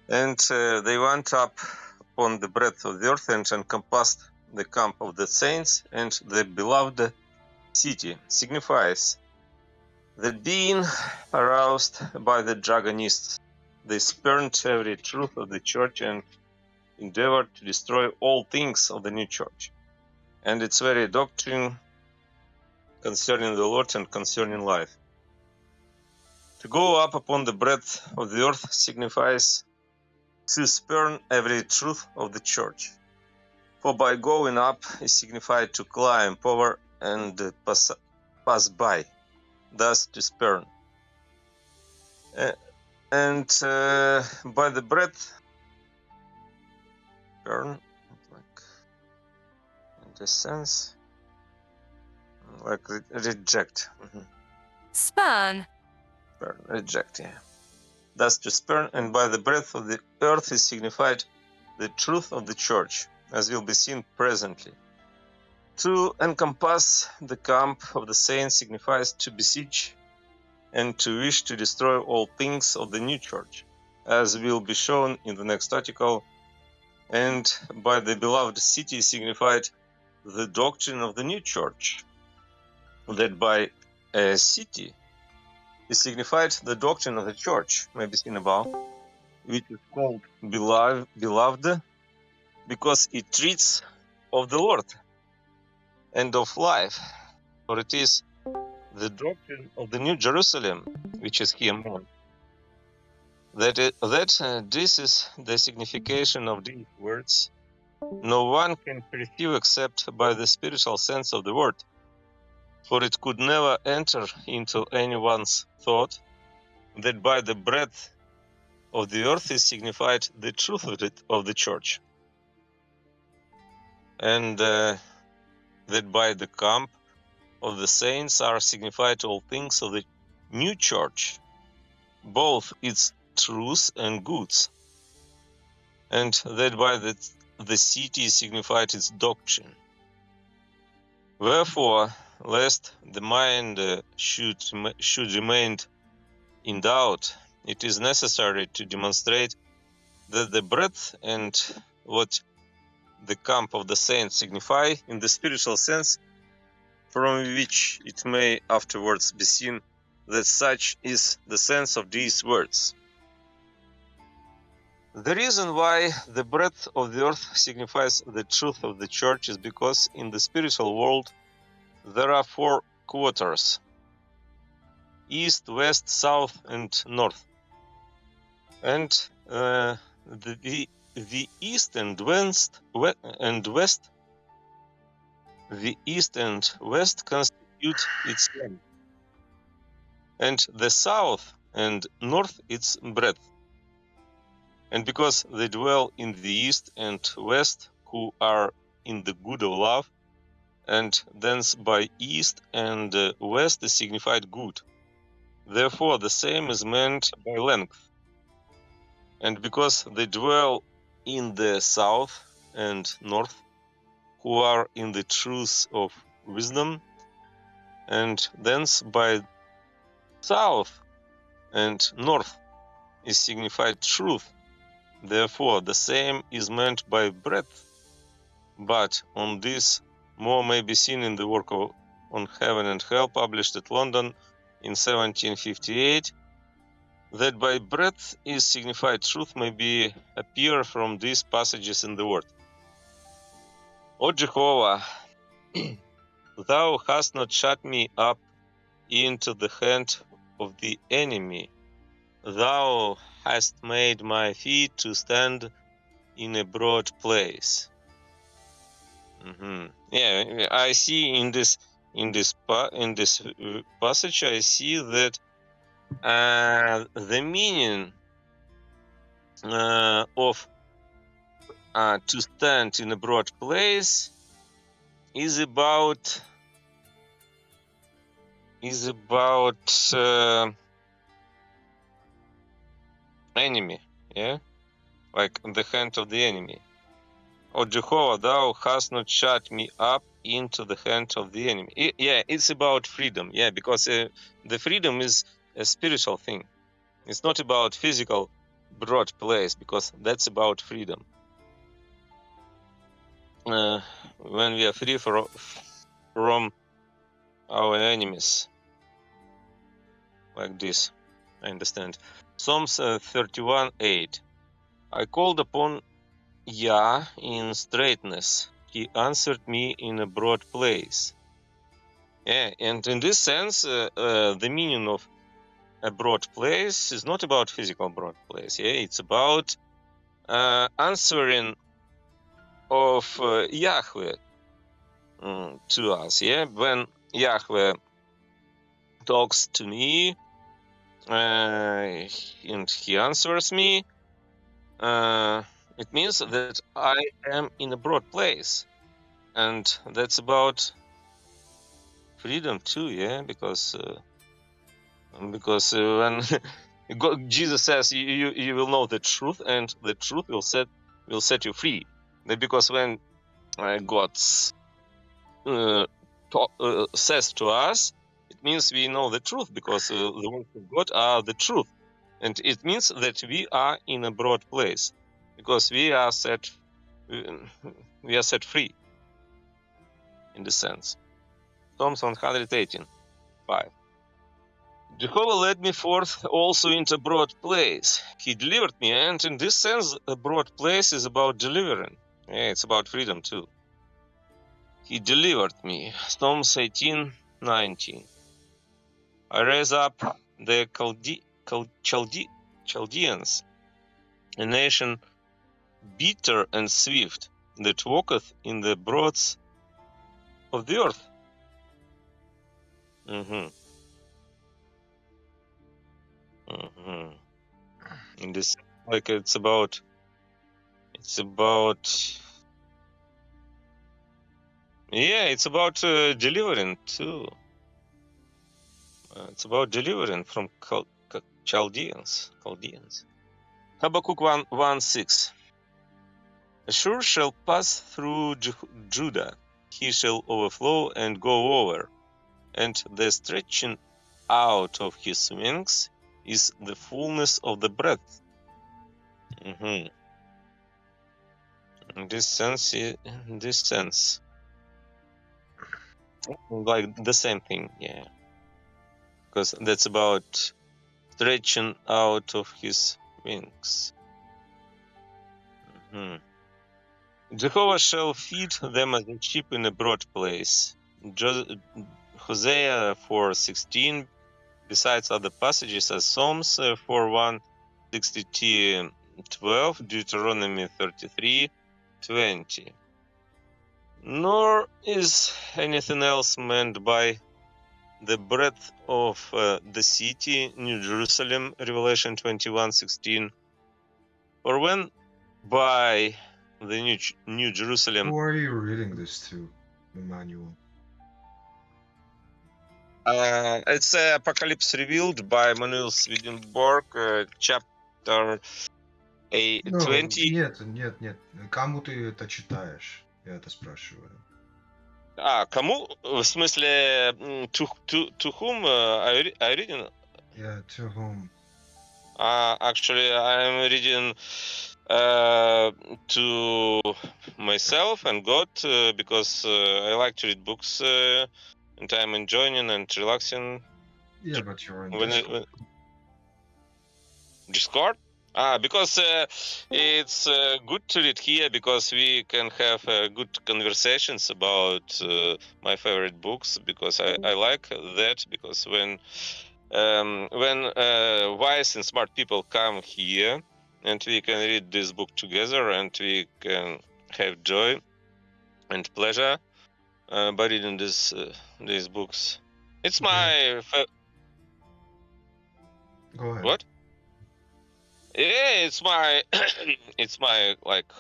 And they went up upon the breadth of the earth and encompassed the camp of the saints, and the beloved city signifies that being aroused by the dragonists, they spurned every truth of the church and endeavored to destroy all things of the new church and its very doctrine concerning the Lord and concerning life. To go up upon the breadth of the earth signifies to spurn every truth of the church. For by going up is signified to climb over and pass by, thus to spurn. And by the breadth, spurn, like in this sense, like reject. Spurn. Spurn, reject, yeah. Thus to spurn, and by the breadth of the earth is signified the truth of the church, as will be seen presently. To encompass the camp of the saints signifies to besiege and to wish to destroy all things of the new church, as will be shown in the next article. And by the beloved city signified the doctrine of the new church, that by a city is signified the doctrine of the church, may be seen above, which is called beloved because it treats of the Lord and of life, for it is the doctrine of the New Jerusalem, which is here known. This is the signification of these words. No one can perceive except by the spiritual sense of the word, for it could never enter into anyone's thought that by the breadth of the earth is signified the truth of the church, and that by the camp of the saints are signified all things of the new church, both its truths and goods, and that by the city is signified its doctrine. Wherefore, lest the mind should remain in doubt, it is necessary to demonstrate that the breadth and what the camp of the saints signify in the spiritual sense, from which it may afterwards be seen that such is the sense of these words. The reason why the breadth of the earth signifies the truth of the church is because in the spiritual world there are 4 quarters: east, west, south, and north. And the east and west, the east and west constitute its length, and the south and north its breadth. And because they dwell in the east and west, who are in the good of love, and thence by east and west is signified good. Therefore the same is meant by length. And because they dwell in the south and north, who are in the truth of wisdom, and thence by south and north is signified truth. Therefore the same is meant by breadth. But on this more may be seen in the work on Heaven and Hell, published at London in 1758, that by breadth is signified truth may be appear from these passages in the word. O Jehovah, thou hast not shut me up into the hand of the enemy. Thou hast made my feet to stand in a broad place. Yeah, I see in this passage, I see that the meaning of to stand in a broad place is about enemy, yeah, like the hand of the enemy. O Jehovah, thou hast not shut me up into the hand of the enemy. Yeah, it's about freedom. Yeah, because the freedom is a spiritual thing. It's not about physical broad place, because that's about freedom. When we are free from our enemies, like this, I understand. Psalms 31:8. I called upon Yah in straightness. He answered me in a broad place. Yeah, and in this sense, the meaning of a broad place is not about physical broad place. Yeah, it's about answering of Yahweh to us. Yeah, when Yahweh talks to me and he answers me, it means that I am in a broad place, and that's about freedom too. Yeah, because when Jesus says you will know the truth, and the truth will set you free. Because when God says to us, it means we know the truth, because the words of God are the truth, and it means that we are in a broad place, because we are set free in the sense. Psalms 118:5. Jehovah led me forth also into a broad place. He delivered me, and in this sense, a broad place is about delivering. Yeah, it's about freedom too. He delivered me. Psalms 18:19. I raise up the Chaldeans, a nation bitter and swift, that walketh in the broads of the earth. Mhm, mhm. In this, like it's about yeah, it's about delivering too. It's about delivering from Chaldeans. Habakkuk 1:6. Ashur shall pass through Judah; he shall overflow and go over, and the stretching out of his wings is the fullness of the breadth. Mhm. In this sense, like the same thing, yeah, because that's about stretching out of his wings. Mhm. Jehovah shall feed them as a sheep in a broad place. Hosea 4:16, besides other passages as Psalms 4:1, Deuteronomy 33:20. Nor is anything else meant by the breadth of the city, New Jerusalem, Revelation 21:16. For when by the New Jerusalem, Who are you reading this to, Emmanuel? it's Apocalypse Revealed by Manuel Swedenborg, chapter Ну, 20. нет. Кому ты это читаешь? Я это спрашиваю. Кому? В смысле, to whom I reading? Yeah, to whom? Actually, I'm reading to myself and God, because I like to read books, and I'm enjoying and relaxing. Yeah, but you're in When Discord. Discord? Because it's good to read here, because we can have good conversations about my favorite books, because I like that, because when wise and smart people come here, and we can read this book together, and we can have joy and pleasure by reading these books. It's my Go ahead. what? Yeah, it's my it's my like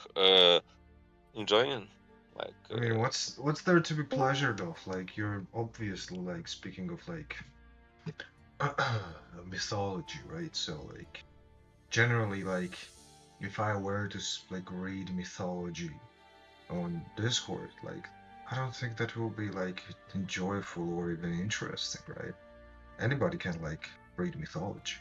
enjoying, like I mean, what's there to be pleasured of? Like, you're obviously like speaking of like mythology, right? So like, generally, like, if I were to like read mythology on Discord, like, I don't think that will be like enjoyable or even interesting, right? Anybody can like read mythology.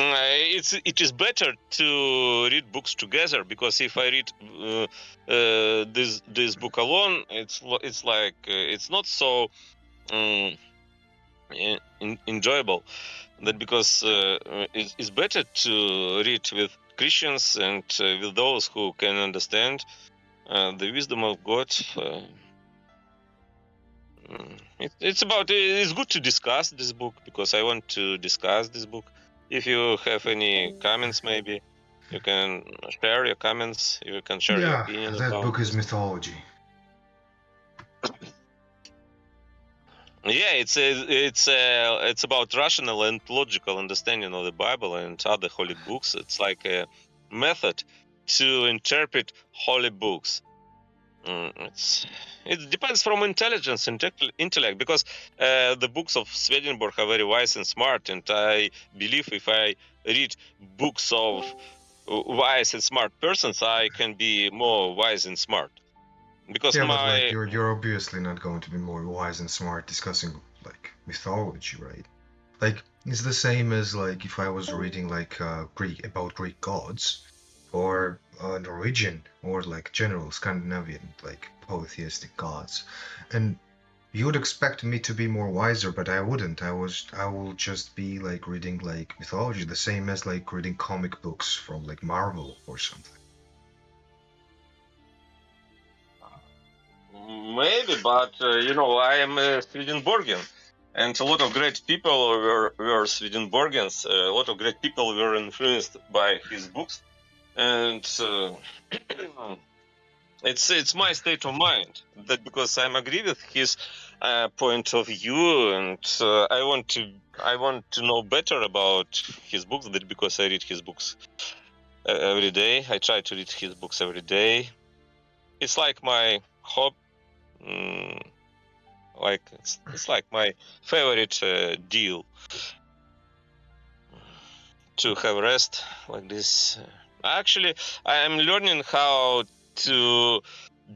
it is better to read books together, because if I read this book alone, it's like it's not so enjoyable. That because it's better to read with Christians and with those who can understand the wisdom of God. It's good to discuss this book, because I want to discuss this book. If you have any comments, maybe you can share your comments. You can share your Yeah, opinion that about book is this. mythology. Yeah, it's about rational and logical understanding of the Bible and other holy books. It's like a method to interpret holy books. It depends from intelligence and intellect, because the books of Swedenborg are very wise and smart, and I believe if I read books of wise and smart persons, I can be more wise and smart. Because Yeah, but like you're obviously not going to be more wise and smart discussing like mythology, right? Like it's the same as like if I was reading like Greek gods, or Norwegian, or like general Scandinavian like polytheistic gods, and you would expect me to be more wiser, but I wouldn't. I will just be like reading like mythology, the same as like reading comic books from like Marvel or something. maybe, but I am a Swedenborgian, and a lot of great people were Swedenborgians. A lot of great people were influenced by his books, and it's my state of mind, that because I'm agree with his point of view, and I want to know better about his books. That because I read his books every day. I try to read his books every day. It's like my hobby. Like it's like my favorite deal to have rest like this. Actually, I am learning how to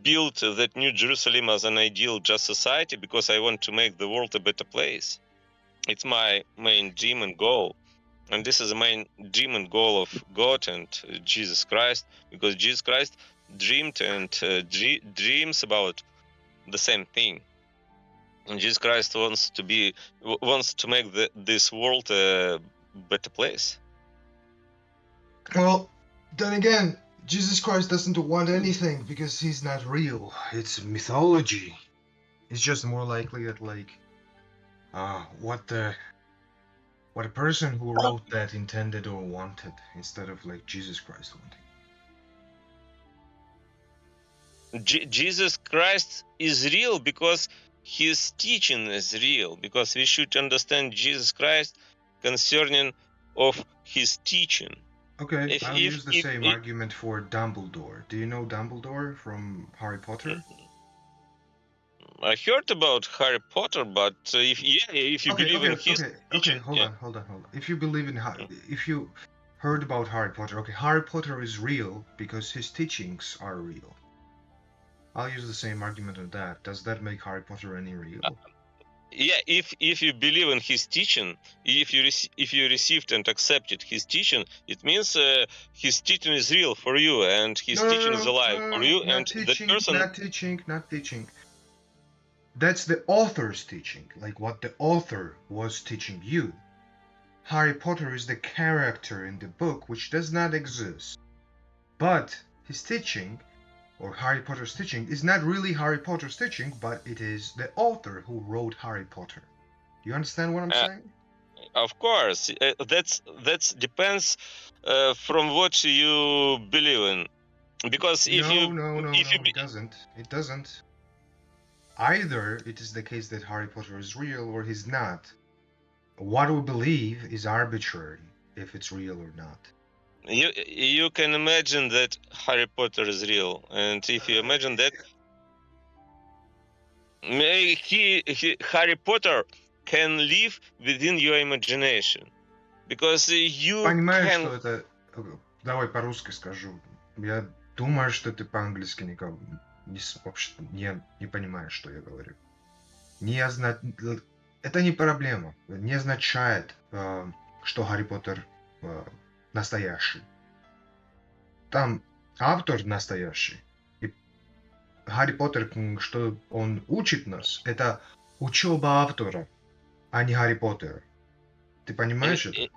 build that New Jerusalem as an ideal just society, because I want to make the world a better place. It's my main dream and goal. And this is the main dream and goal of God and Jesus Christ, because Jesus Christ dreamed and dreams about the same thing. And Jesus Christ wants to make this world a better place. Well, then again, Jesus Christ doesn't want anything because he's not real. It's mythology. It's just more likely that like what a person who wrote that intended or wanted, instead of like Jesus Christ wanting. Jesus Christ is real because his teaching is real, because we should understand Jesus Christ concerning of his teaching. Okay, I'll use the same argument for Dumbledore. Do you know Dumbledore from Harry Potter? I heard about Harry Potter, but if you believe in his teaching, hold on. If you believe in if you heard about Harry Potter, okay, Harry Potter is real because his teachings are real. I'll use the same argument on that. Does that make Harry Potter any real? Yeah, if you believe in his teaching, if you received and accepted his teaching, it means his teaching is real for you, and his teaching is alive for you, and that person. Not teaching. That's the author's teaching, like what the author was teaching you. Harry Potter is the character in the book which does not exist. But his teaching, or Harry Potter's teaching, is not really Harry Potter's teaching, but it is the author who wrote Harry Potter. You understand what I'm saying? Of course, that's depends from what you believe in. Because if it doesn't. It doesn't. Either it is the case that Harry Potter is real or he's not. What we believe is arbitrary, if it's real or not. You can imagine that Harry Potter is real, and if you imagine that, Harry Potter can live within your imagination, because you Понимаешь, can. что это... Давай по-русски скажу. Я думаю, что ты по-английски никак не понимаешь, что я говорю. Это не проблема. Не означает, что Гарри Поттер настоящий. Там автор настоящий. И Гарри Поттер, что он учит нас, это учеба автора, а не Гарри Поттера. Ты понимаешь это?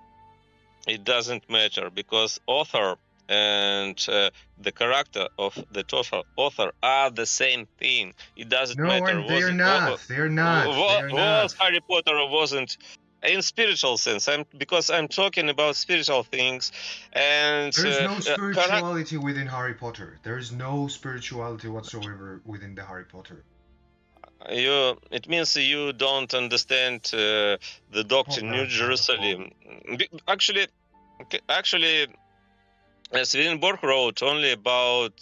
It doesn't matter because author and the character of the total author are the same thing. It doesn't No, matter and they're not. They're not. They're was not. Harry Potter or wasn't. In spiritual sense, because I'm talking about spiritual things, and There is no spirituality within Harry Potter. There is no spirituality whatsoever within the Harry Potter. It means you don't understand the doctrine New Jerusalem. Actually, Swedenborg wrote only about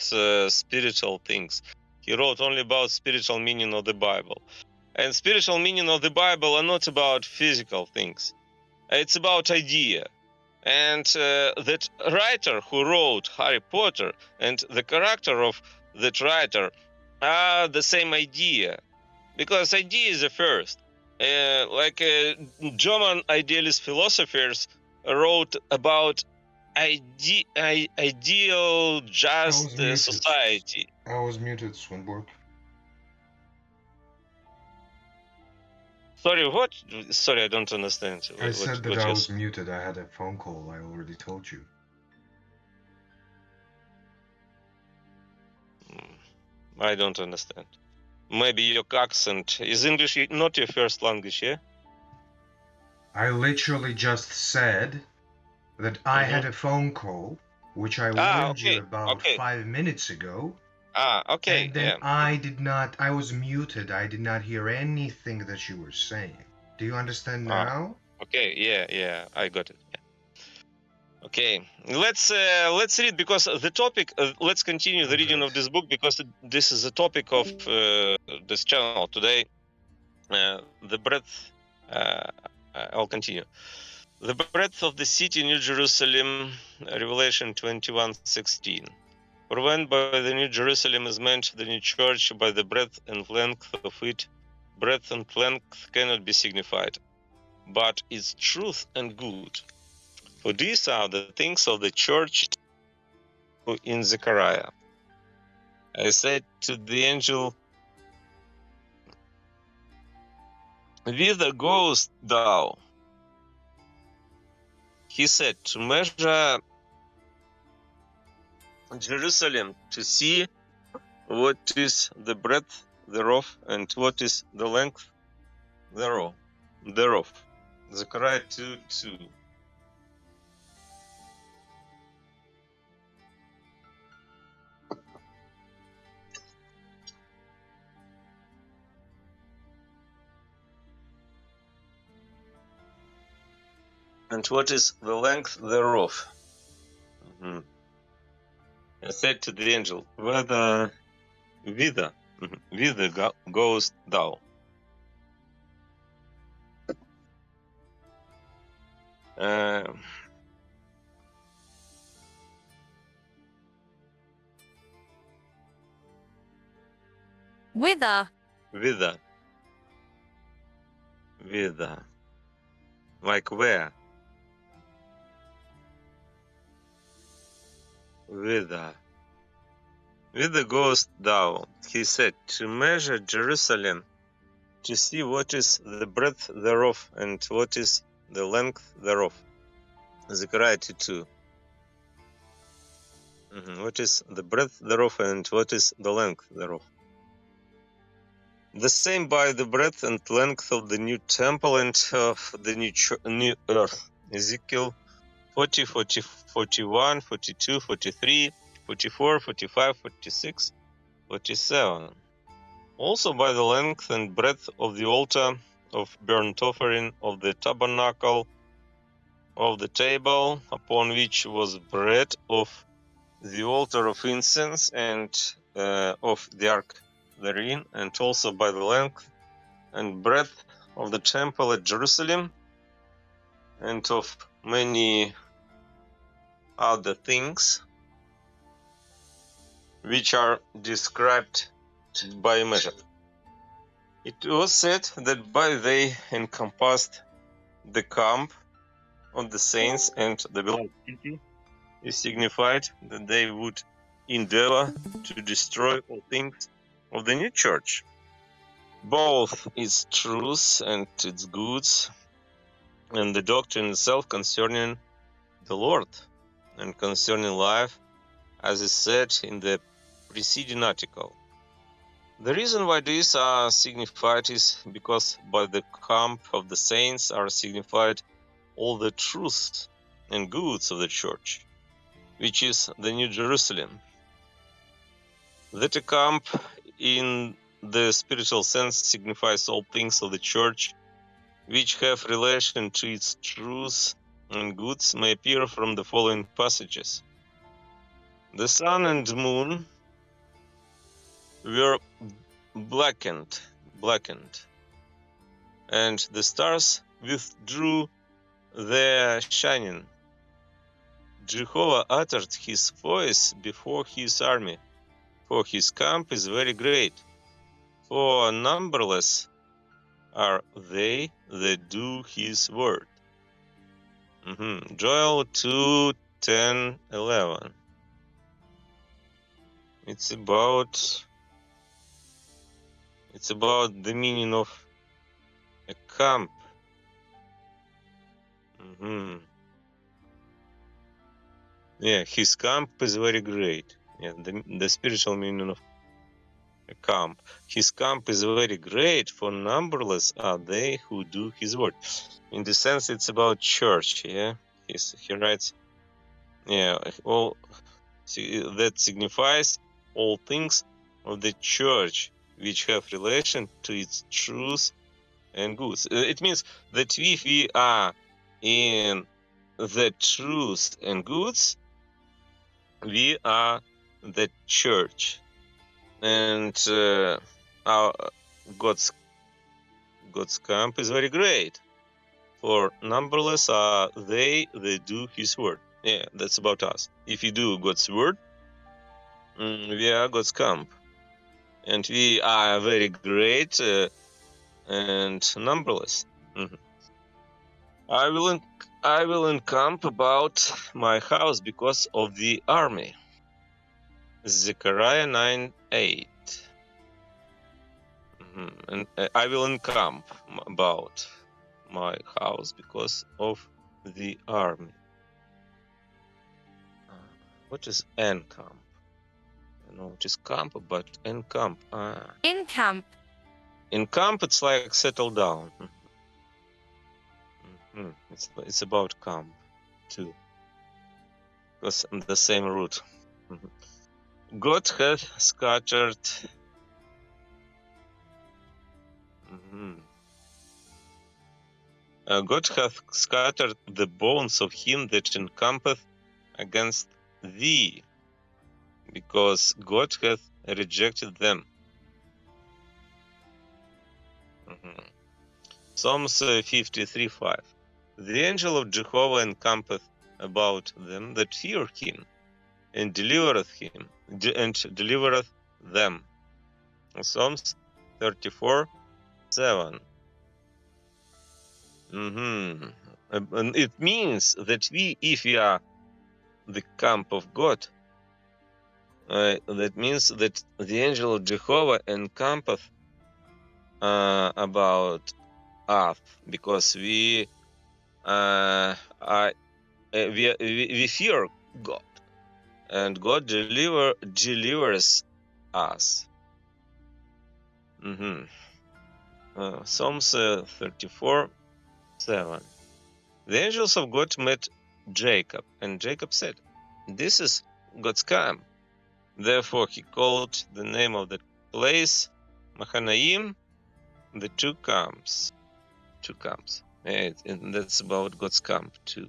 spiritual things. He wrote only about spiritual meaning of the Bible. And spiritual meaning of the Bible are not about physical things. It's about idea. And that writer who wrote Harry Potter and the character of that writer are the same idea. Because idea is the first. German idealist philosophers wrote about ideal just society. I was muted, Swedenborg. Sorry, what? Sorry, I don't understand. I said that I was muted. I had a phone call. I already told you. I don't understand. Maybe your accent is English not your first language, yeah? I literally just said that I had a phone call, which I warned you about 5 minutes ago. Okay. And then I was muted. I did not hear anything that you were saying. Do you understand now? Okay, yeah, I got it. Yeah. Okay, let's read, because the topic. Let's continue the reading of this book, because this is the topic of this channel today. The breadth. I'll continue. The breadth of the city, New Jerusalem, Revelation 21:16. For when by the New Jerusalem is meant the new church, by the breadth and length of it, breadth and length cannot be signified, but its truth and good. For these are the things of the church in Zechariah. I said to the angel, whither goest thou? He said, to measure Jerusalem, to see what is the breadth thereof and what is the length thereof. Zechariah 2:2. And what is the length thereof? I said to the angel, whither goest thou? Whither? Whither. Like where? Whither goest thou? He said, to measure Jerusalem, to see what is the breadth thereof and what is the length thereof. Zechariah 2:2. What is the breadth thereof and what is the length thereof? The same by the breadth and length of the new temple and of the new earth. Ezekiel 40, 40, 41, 42, 43, 44, 45, 46, 47. Also by the length and breadth of the altar of burnt offering, of the tabernacle, of the table upon which was bread, of the altar of incense, and of the ark therein, and also by the length and breadth of the temple at Jerusalem, and of many other things which are described by measure. It was said that by they encompassed the camp of the saints and the beloved city is signified that they would endeavor to destroy all things of the new church, both its truths and its goods, and the doctrine itself concerning the Lord and concerning life, as is said in the preceding article. The reason why these are signified is because by the camp of the saints are signified all the truths and goods of the church, which is the New Jerusalem. That a camp in the spiritual sense signifies all things of the church which have relation to its truths and goods may appear from the following passages. The sun and moon were blackened, and the stars withdrew their shining. Jehovah uttered his voice before his army, for his camp is very great, for numberless are they that do his word. Joel 2, 10, 11. It's about the meaning of a camp. Yeah, his camp is very great. Yeah, the spiritual meaning of a camp. His camp is very great, for numberless are they who do his word. In the sense, it's about church. Yeah, he writes. Yeah, all that signifies all things of the church which have relation to its truth and goods. It means that if we are in the truth and goods, we are the church, and our God's camp is very great. For numberless are they that do His word. Yeah, that's about us. If we do God's word, we are God's camp, and we are very great and numberless. I will encamp about my house because of the army. Zechariah 9:8. And I will encamp about my house because of the army. What is encamp? I know it is camp, but encamp. In camp. Encamp, it's like settle down. It's about camp too, because the same root. God hath scattered. God hath scattered the bones of him that encampeth against thee, because God hath rejected them. Psalms 53:5. The angel of Jehovah encampeth about them that fear him, and delivereth them. Psalms 34:7. And it means that if we are the camp of God, that means that the angel of Jehovah encampeth about us, because we fear God, and God delivers us. Psalms 34:7. The angels of God met Jacob, and Jacob said, "This is God's camp." Therefore he called the name of that place Mahanaim, the two camps. And that's about God's camp too.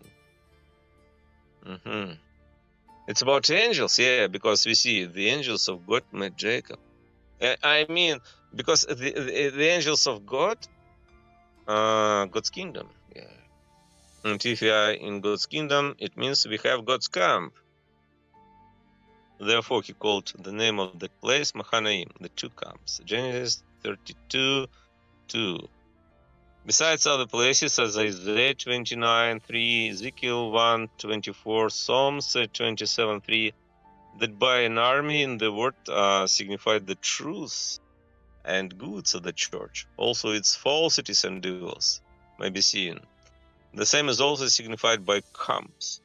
It's about angels, yeah, because we see the angels of God met Jacob. I mean, because the angels of God, God's kingdom, yeah. And if we are in God's kingdom, it means we have God's camp. Therefore, he called the name of that place Mahanaim, the two camps. Genesis 32:2. Besides other places as Isaiah 29:3, Ezekiel 1:24, Psalms 27:3, that by an army in the word signified the truth and goods of the church. Also its falsities and evils may be seen. The same is also signified by camps.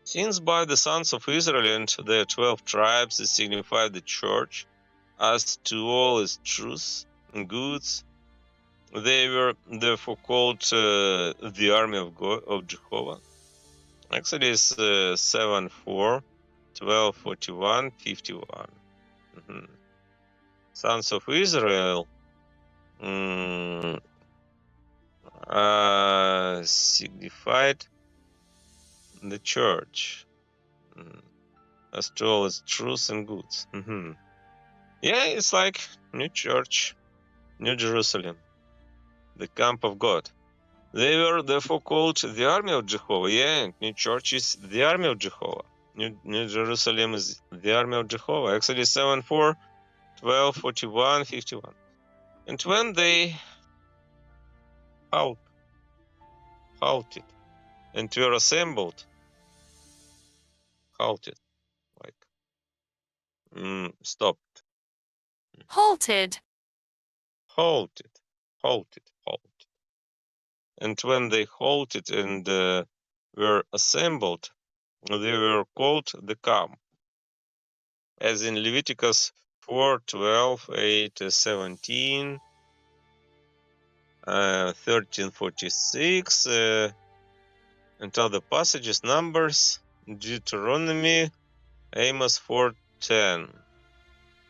Since by the sons of Israel and their 12 tribes is signified the church, as to all its truth and goods, they were therefore called the army of God, of Jehovah. Exodus 7:4, 12:41, 51. Sons of Israel signified the church, as to all its truths and goods. Yeah, it's like New Church, New Jerusalem, the camp of God. They were therefore called the army of Jehovah. Yeah, New Church is the army of Jehovah. New Jerusalem is the army of Jehovah. Exodus 7:4, 12:41, 51. And when they halted and were assembled, halted, like stopped, halted, halted. And when they halted and were assembled, they were called the camp, as in Leviticus 4:12, 8:17, 13:46, and other passages, Numbers, Deuteronomy, Amos 4:10.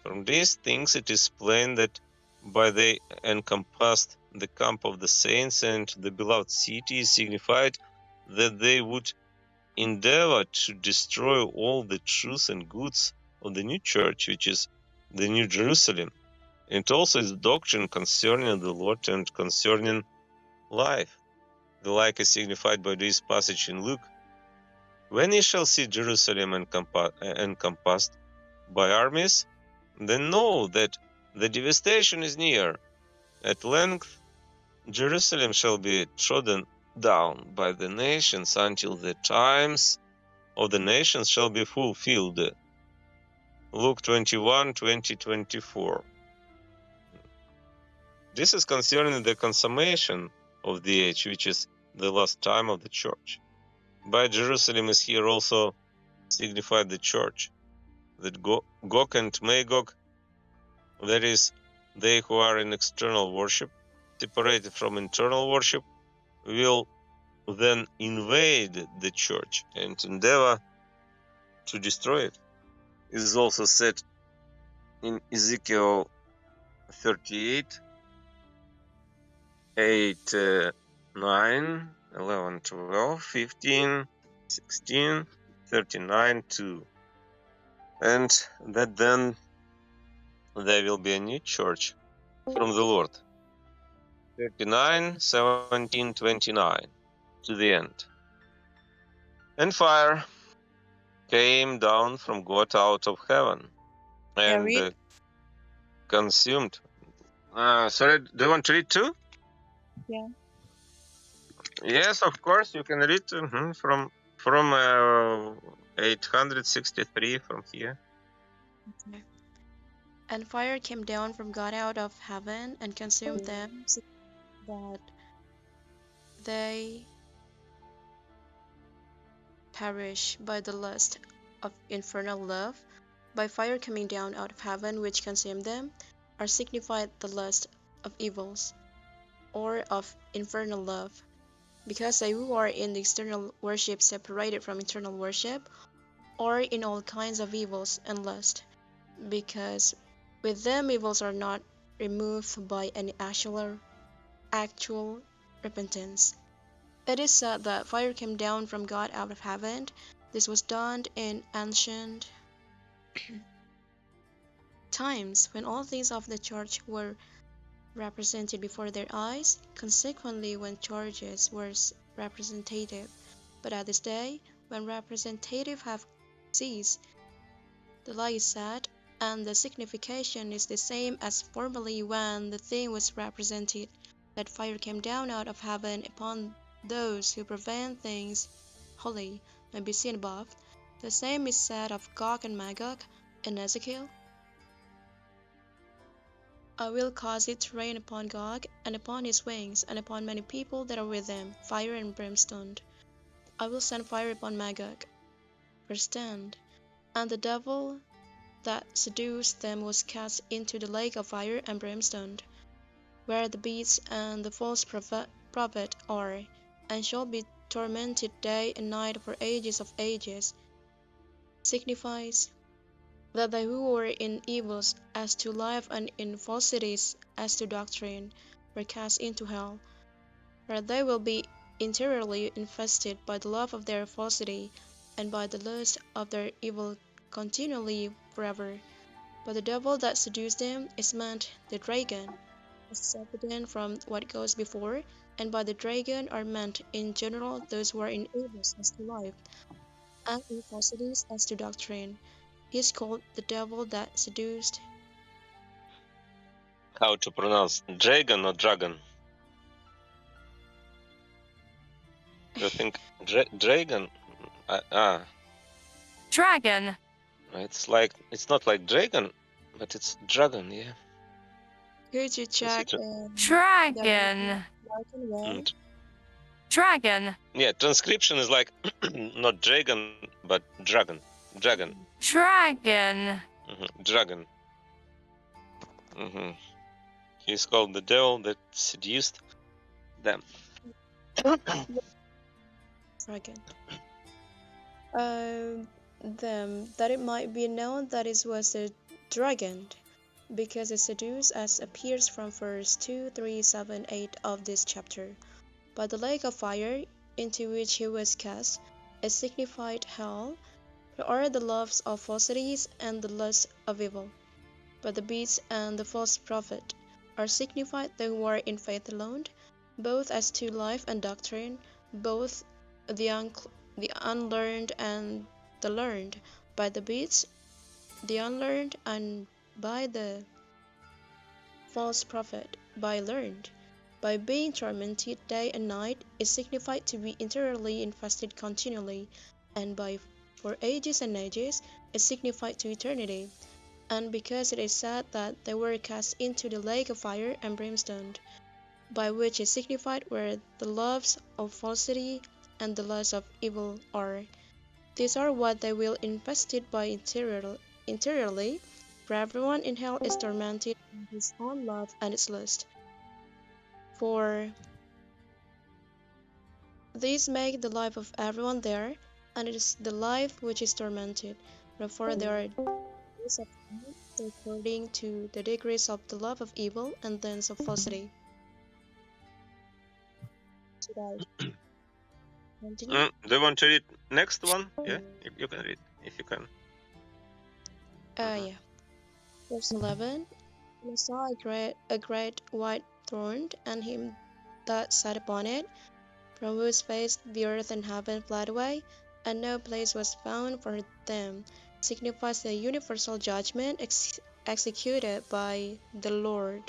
From these things it is plain that by they encompassed the camp of the saints and the beloved city is signified that they would endeavor to destroy all the truth and goods of the new church, which is the New Jerusalem, and also its doctrine concerning the Lord and concerning life. The like is signified by this passage in Luke. When ye shall see Jerusalem encompassed by armies, then know that the devastation is near. At length Jerusalem shall be trodden down by the nations until the times of the nations shall be fulfilled. Luke 21:20-24. This is concerning the consummation of the age, which is the last time of the church. By Jerusalem is here also signified the church, that Gog and Magog, that is, they who are in external worship, separated from internal worship, will then invade the church and endeavor to destroy it. It is also said in Ezekiel 38, 8, 9, 11, 12, 15, 16, 39, 2. And that then there will be a new church from the Lord. 39, 17, 29 to the end. And fire came down from God out of heaven and consumed. Sorry, do you want to read too? Yeah. Yes, of course, you can read from 863 from here. Okay. And fire came down from God out of heaven and consumed them, so that they perish by the lust of infernal love. By fire coming down out of heaven, which consumed them, are signified the lust of evils, or of infernal love, because they who are in the external worship separated from internal worship, or in all kinds of evils and lust, because with them evils are not removed by any actual repentance. It is said that fire came down from God out of heaven. This was done in ancient times when all things of the church were represented before their eyes, consequently when churches were representative. But at this day, when representative have ceased, the lie is said, and the signification is the same as formerly when the thing was represented. that fire came down out of heaven upon those who prevent things holy may be seen above. The same is said of Gog and Magog in Ezekiel. I will cause it to rain upon Gog, and upon his wings, and upon many people that are with him, fire and brimstone. I will send fire upon Magog. Verse 10. And the devil that seduced them was cast into the lake of fire and brimstone, where the beast and the false prophet are, and shall be tormented day and night for ages of ages. Signifies that they who were in evils as to life and in falsities as to doctrine were cast into hell, where they will be interiorly infested by the love of their falsity and by the lust of their evil continually forever. But the devil that seduced them is meant the dragon, as is evident from what goes before, and by the dragon are meant in general those who are in evils as to life, and in falsities as to doctrine. He is called the devil that seduced. How to pronounce dragon or dragon? You think dragon? Dragon. It's not like dragon, but it's dragon. Yeah. Could you check Dragon. Mm, Dragon. yeah, transcription is like not dragon, but dragon. Dragon. Dragon. Dragon. He's called the devil that seduced them. dragon? Them that it might be known that it was a dragon, because it seduced, as appears from verse 2, 3, 7, 8 of this chapter. But the lake of fire into which he was cast is signified hell, where are the loves of falsities and the lusts of evil. But the beast and the false prophet are signified they who are in faith alone, both as to life and doctrine, both the unlearned and the learned, by the beast, the unlearned, and by the false prophet, by learned. By being tormented day and night is signified to be interiorly infested continually, and by for ages and ages is signified to eternity. And because it is said that they were cast into the lake of fire and brimstone, by which is signified where the loves of falsity and the lusts of evil are. These are what they will infested by interiorly, for everyone in hell is tormented by his own love and its lust. For these make the life of everyone there, and it is the life which is tormented. Therefore there are degrees of torment according to the degrees of the love of evil and thence of falsity. Should I continue? Do you want to read next one? Yeah, you can read if you can. Yeah. Verse 11. And I saw a great white throne, and him that sat upon it, from whose face the earth and heaven fled away, and no place was found for them, signifies the universal judgment executed by the Lord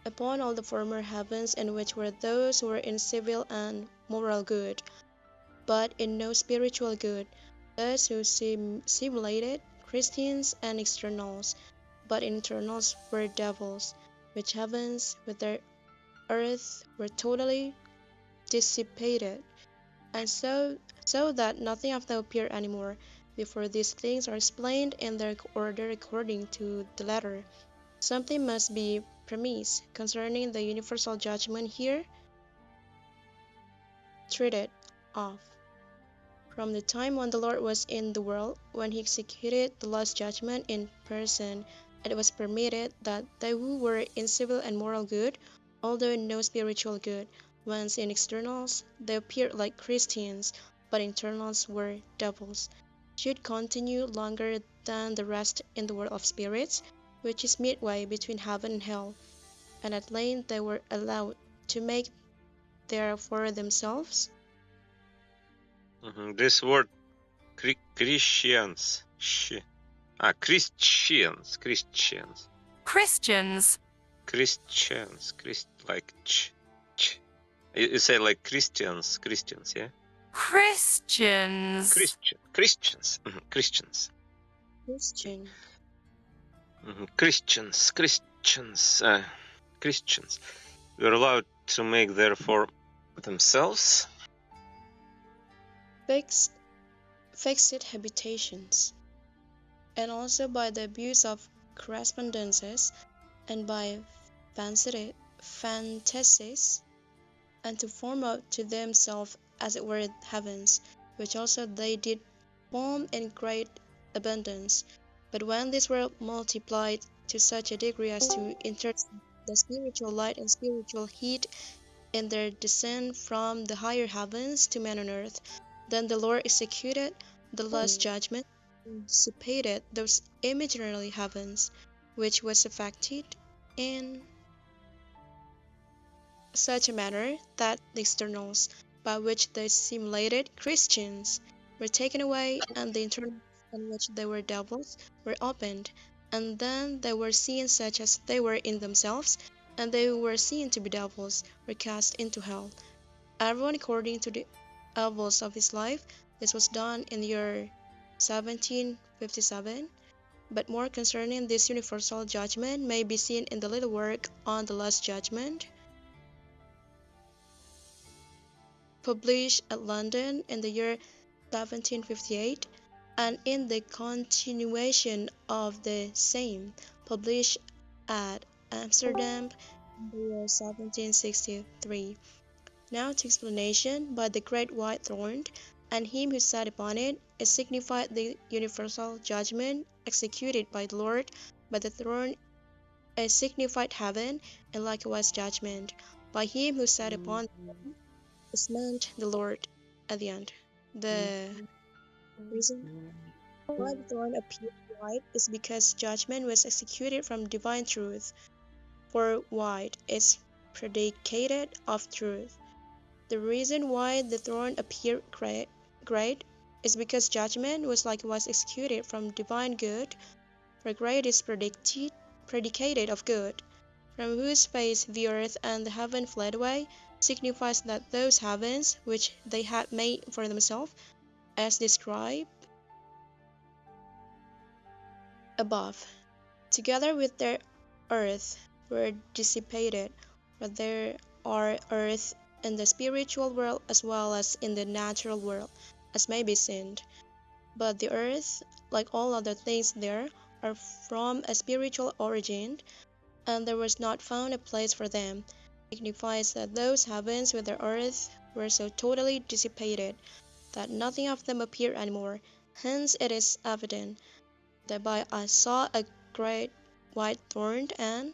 upon all the former heavens, in which were those who were in civil and moral good, but in no spiritual good, those who simulated Christians and externals, but internals were devils, which heavens with their earth were totally dissipated, and so that nothing of them appear any more, before these things are explained in their order according to the letter. Something must be premised concerning the universal judgment here treated of. From the time when the Lord was in the world, when he executed the last judgment in person, it was permitted that they who were in civil and moral good, although in no spiritual good, whence in externals they appeared like Christians, but internals were devils, should continue longer than the rest in the world of spirits, which is midway between heaven and hell, and at length they were allowed to make there for themselves. This word Christians. Christians. Christians. Christians. like you say like Christians, yeah? Christians. Christians. Christian. Christians. We're allowed to make therefore themselves. Fixed habitations, and also by the abuse of correspondences and by fantasies, and to form out to themselves as it were heavens, which also they did form in great abundance. But when these were multiplied to such a degree as to intercept the spiritual light and spiritual heat in their descent from the higher heavens to man on earth, then the Lord executed the last judgment and dissipated those imaginary heavens, which was effected in such a manner that the externals, by which they simulated Christians, were taken away, and the internals, in which they were devils, were opened, and then they were seen such as they were in themselves, and they who were seen to be devils were cast into hell, everyone according to the evils of his life. This was done in the year 1757. But more concerning this universal judgment may be seen in the little work on the Last Judgment, published at London in the year 1758, and in the continuation of the same, published at Amsterdam in the year 1763. Now to explanation. By the great white throne, and him who sat upon it, is signified the universal judgment executed by the Lord. By the throne is signified heaven, and likewise judgment. By him who sat upon the throne is meant the Lord at the end. The reason why the throne appeared white is because judgment was executed from divine truth, for white is predicated of truth. The reason why the throne appeared great is because judgment was likewise executed from divine good, for great is predicated of good, from whose face the earth and the heaven fled away, signifies that those heavens which they had made for themselves, as described above, together with their earth, were dissipated, for there are earth in the spiritual world as well as in the natural world, as may be seen. But the earth, like all other things there, are from a spiritual origin, and there was not found a place for them, signifies that those heavens with their earth were so totally dissipated that nothing of them appeared any more. Hence it is evident that by I saw a great white throne, and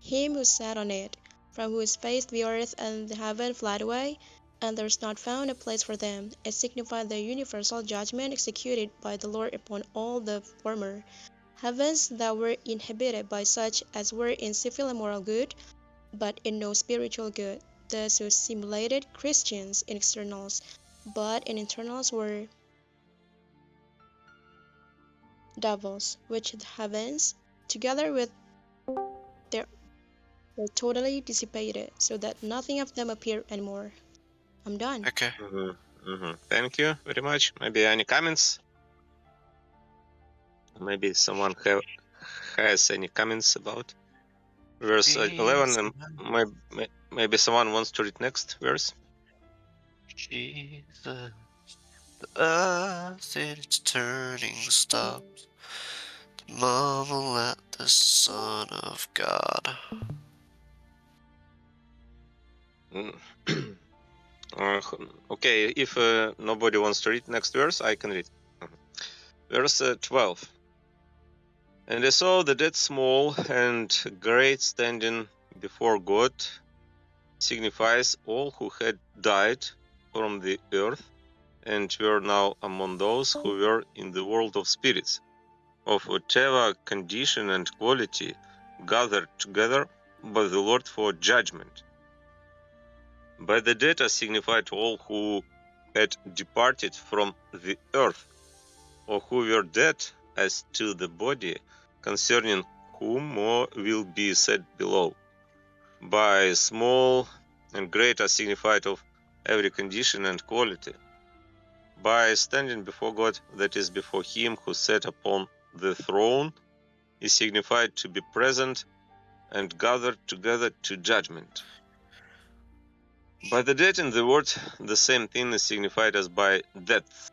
him who sat on it, from whose face the earth and the heaven fled away, and there was not found a place for them. It signified the universal judgment executed by the Lord upon all the former heavens that were inhabited by such as were in civil and moral good, but in no spiritual good, thus who simulated Christians in externals, but in internals were devils, which the heavens, together with their were totally dissipated, so that nothing of them appeared anymore. I'm done. Okay. Thank you very much. Maybe any comments? Maybe someone has any comments about verse 11, and maybe someone wants to read next verse. Jesus, the earth its turning stops, to marvel at the Son of God. Okay, if nobody wants to read next verse, I can read. Verse 12. And I saw the dead small and great standing before God, signifies all who had died from the earth and were now among those who were in the world of spirits, of whatever condition and quality, gathered together by the Lord for judgment. By the dead are signified all who had departed from the earth, or who were dead as to the body, concerning whom more will be said below. By small and great are signified of every condition and quality. By standing before God, that is, before him who sat upon the throne, is signified to be present and gathered together to judgment. By the dead in the word, the same thing is signified as by death.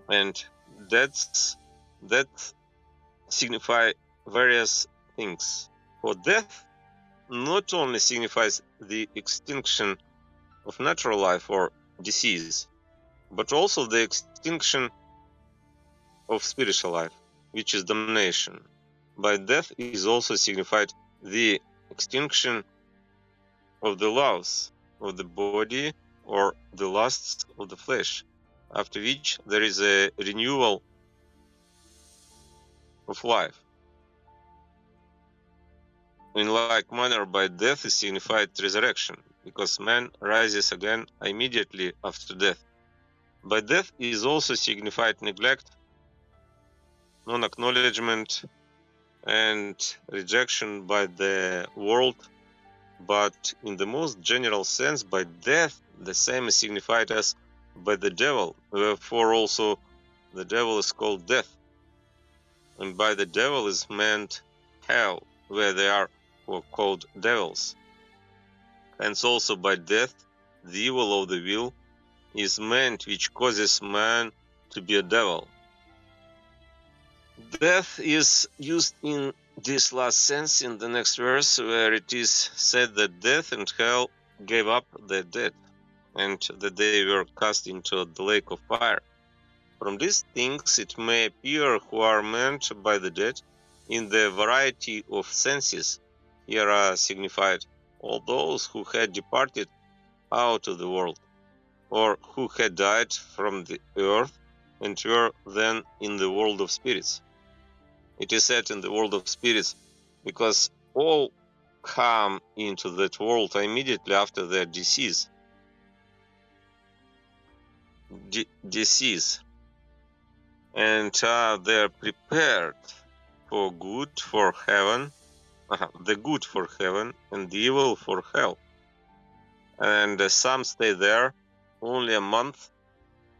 And deaths signify various things. For death not only signifies the extinction of natural life or disease, but also the extinction of spiritual life, which is damnation. By death is also signified the extinction of the loves of the body or the lusts of the flesh, after which there is a renewal of life. In like manner, by death is signified resurrection, because man rises again immediately after death. By death is also signified neglect, non-acknowledgement, and rejection by the world, but in the most general sense, by death, the same is signified as by the devil, wherefore also the devil is called death, and by the devil is meant hell, where they are called devils. Hence also by death, the evil of the will is meant, which causes man to be a devil. Death is used in this last sense in the next verse, where it is said that death and hell gave up their dead, and that they were cast into the lake of fire. From these things it may appear who are meant by the dead in the variety of senses here are signified all those who had departed out of the world, or who had died from the earth and were then in the world of spirits. It is said in the world of spirits because all come into that world immediately after their decease. And are there prepared for good for heaven, the good for heaven and the evil for hell. And some stay there only a month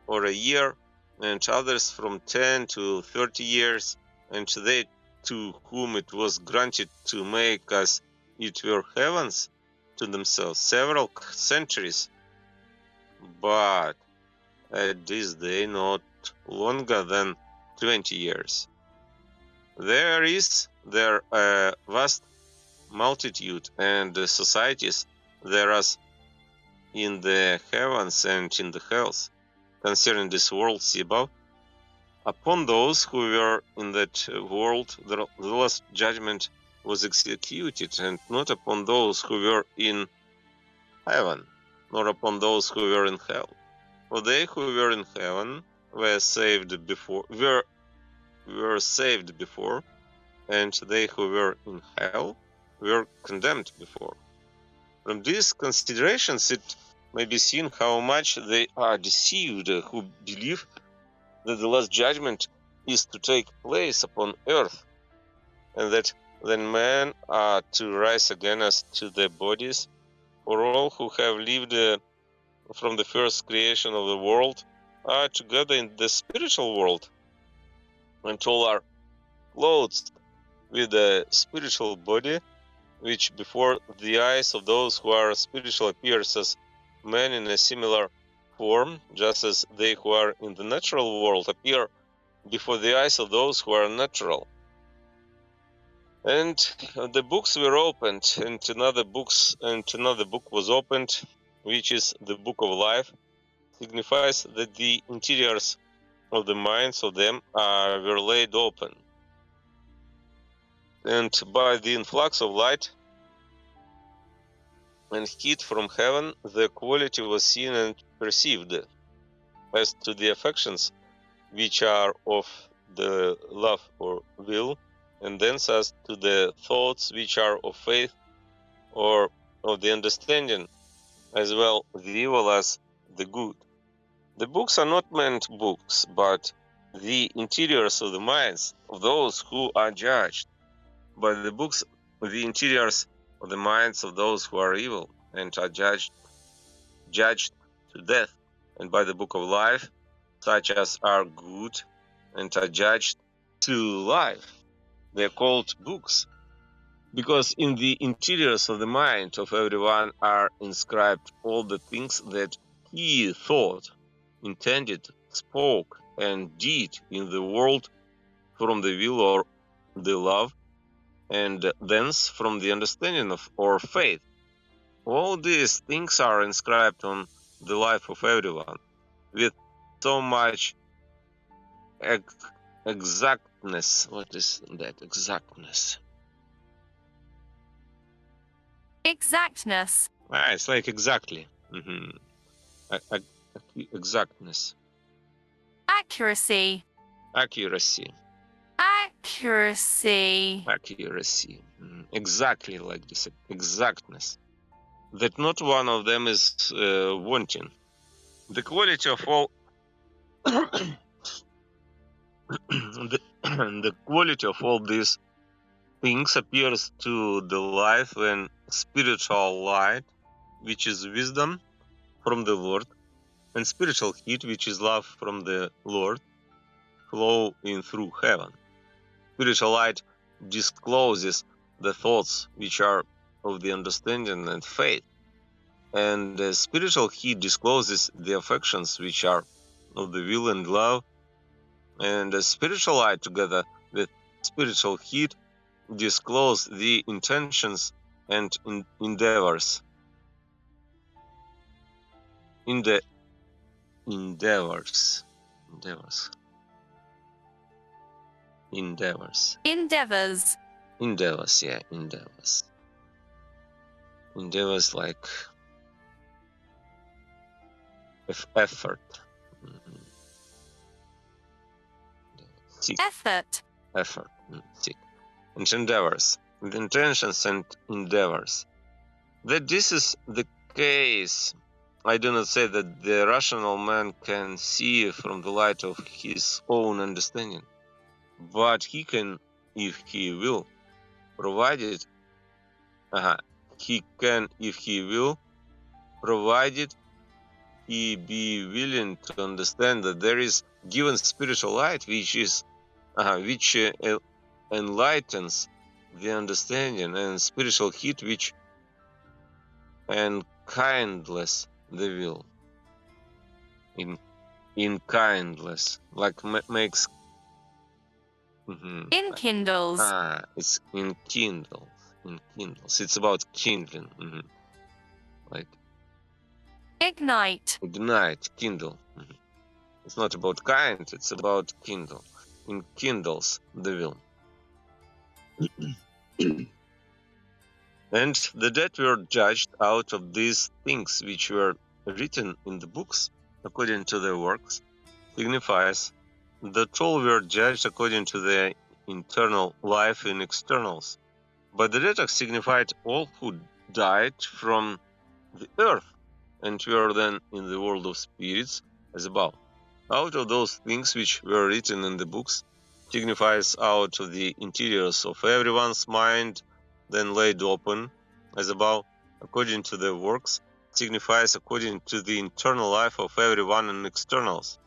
or a year, and others from 10 to 30 years, and they to whom it was granted to make as it were heavens to themselves several centuries, but at this day not longer than 20 years. There is there a vast multitude and societies there as in the heavens and in the hells concerning this world see above. Upon those who were in that world the last judgment was executed, and not upon those who were in heaven, nor upon those who were in hell. For they who were in heaven were saved before, and they who were in hell were condemned before. From these considerations it may be seen how much they are deceived who believe that the last judgment is to take place upon earth, and that then men are to rise again as to their bodies. For all who have lived from the first creation of the world are together in the spiritual world, and all are clothed with a spiritual body, which before the eyes of those who are spiritual appears as men in a similar form, just as they who are in the natural world appear before the eyes of those who are natural. And the books were opened, and another book was opened, which is the book of life, signifies that the interiors of the minds of them were laid open. And by the influx of light and heat from heaven, the quality was seen and perceived. As to the affections, which are of the love or will, and thence as to the thoughts which are of faith or of the understanding, as well the evil as the good. The books are not meant books, but the interiors of the minds of those who are judged. by the books the interiors of the minds of those who are evil and are judged to death, and by the book of life such as are good and are judged to life. They are called books because in the interiors of the mind of everyone are inscribed all the things that he thought, intended, spoke, and did in the world from the will or the love, and thence from the understanding of or faith. All these things are inscribed on the life of everyone with so much exactness. What is that exactness? Exactness. It's like exactly. Exactness. Accuracy. Accuracy. Accuracy. Accuracy. Exactly like this. Exactness. That not one of them is wanting. The quality of all the quality of all these things appears to the life when spiritual light, which is wisdom from the Lord, and spiritual heat, which is love from the Lord, flow in through heaven. Spiritual light discloses the thoughts which are of the understanding and faith, and the spiritual heat discloses the affections which are of the will and love, and the spiritual light together with spiritual heat disclose the intentions and endeavors. In the endeavors. Endeavors. Endeavors. Endeavors, yeah, endeavors. Endeavors like effort. Seek. Effort. Effort. Seek. And endeavors. With intentions and endeavors. That this is the case, I do not say that the rational man can see from the light of his own understanding, but he can, if he will, provided he can, if he will, provided he be willing to understand that there is given spiritual light which is which enlightens the understanding, and spiritual heat which enkindles the will. Enkindles, like makes. Enkindles. It's enkindles. Enkindles. It's about kindling. Like Ignite. ignite, kindle. It's not about kind, it's about kindle. Enkindles the will. And the dead were judged out of these things which were written in the books according to their works, signifies that all were judged according to their internal life in externals. But the dead are signified all who died from the earth and were then in the world of spirits as above. Out of those things which were written in the books signifies out of the interiors of everyone's mind, then laid open as above, according to their works, signifies according to the internal life of everyone in externals.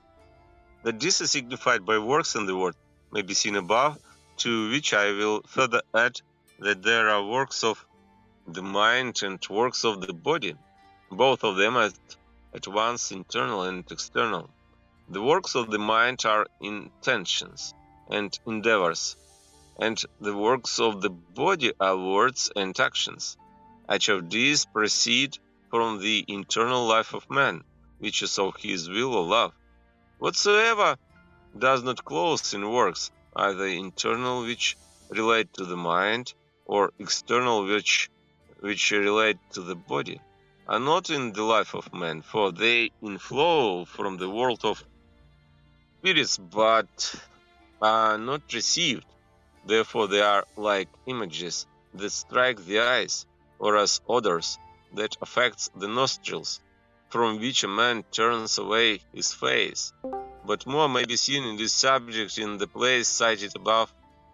That this is signified by works in the word may be seen above, to which I will further add that there are works of the mind and works of the body, both of them at once internal and external. The works of the mind are intentions and endeavors, and the works of the body are words and actions. Each of these proceed from the internal life of man, which is of his will or love. Whatsoever does not close in works, either internal which relate to the mind, or external which relate to the body, are not in the life of man, for they inflow from the world of spirits, but are not received. Therefore they are like images that strike the eyes, or as odors that affects the nostrils, from which a man turns away his face. But more may be seen in this subject in the place cited above,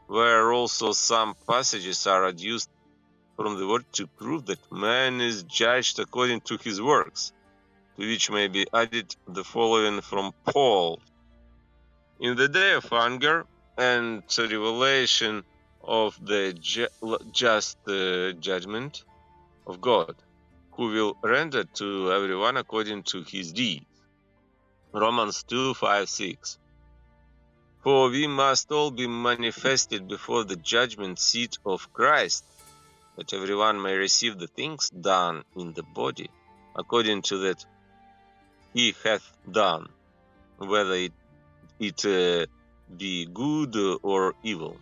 where also some passages are adduced from the word to prove that man is judged according to his works, to which may be added the following from Paul. In the day of anger and revelation of the just judgment of God, who will render to everyone according to his deeds. Romans 2:5-6. For we must all be manifested before the judgment seat of Christ, that everyone may receive the things done in the body, according to that he hath done, whether it be good or evil.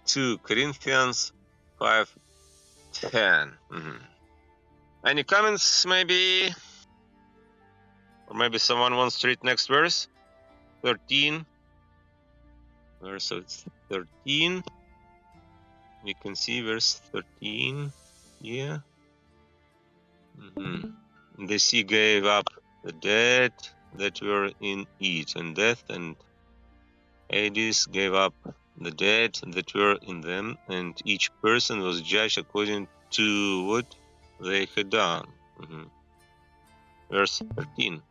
2 Corinthians 5:10. Any comments, maybe? Or maybe someone wants to read next verse? 13. Verse 13. We can see verse 13 here. The sea gave up the dead that were in it, and death and Hades gave up the dead that were in them, and each person was judged according to what they had done. Verse 13.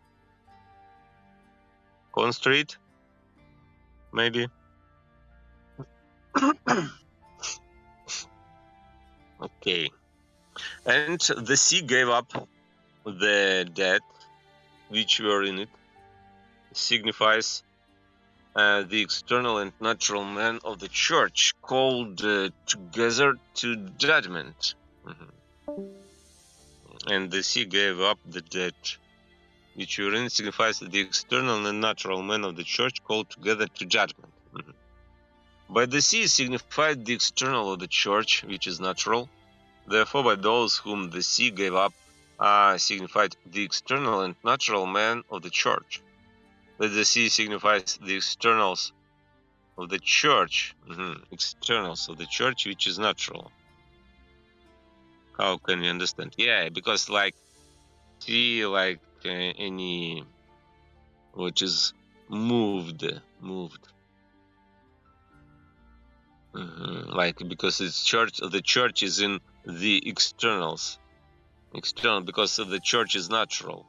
Constraight, maybe? Okay. And the sea gave up the dead which were in it, signifies the external and natural man of the church, called together to judgment. And the sea gave up the dead which were in it, signifies the external and natural man of the church, called together to judgment. By the sea signified the external of the church, which is natural. Therefore, by those whom the sea gave up, signified the external and natural man of the church. But the sea signifies the externals of the church, externals of the church, which is natural. How can we understand? Yeah, because like sea, like any which is moved, like because it's church. The church is in the externals, external, because the church is natural.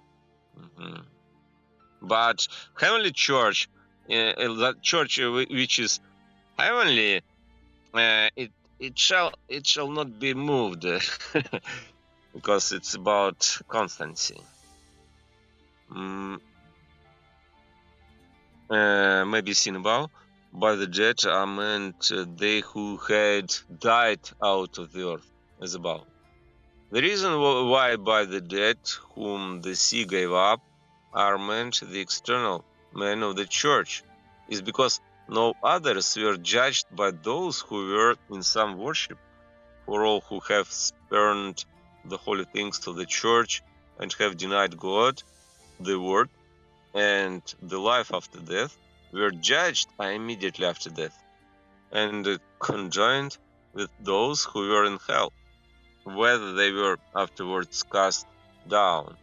But heavenly church, that church which is heavenly, it shall not be moved because it's about constancy. Maybe seen above. By the dead are meant they who had died out of the earth, as above. The reason why by the dead whom the sea gave up are meant the external men of the church is because no others were judged by those who were in some worship. For all who have spurned the holy things of the church and have denied God, the word, and the life after death, were judged immediately after death, and conjoined with those who were in hell, whether they were afterwards cast down.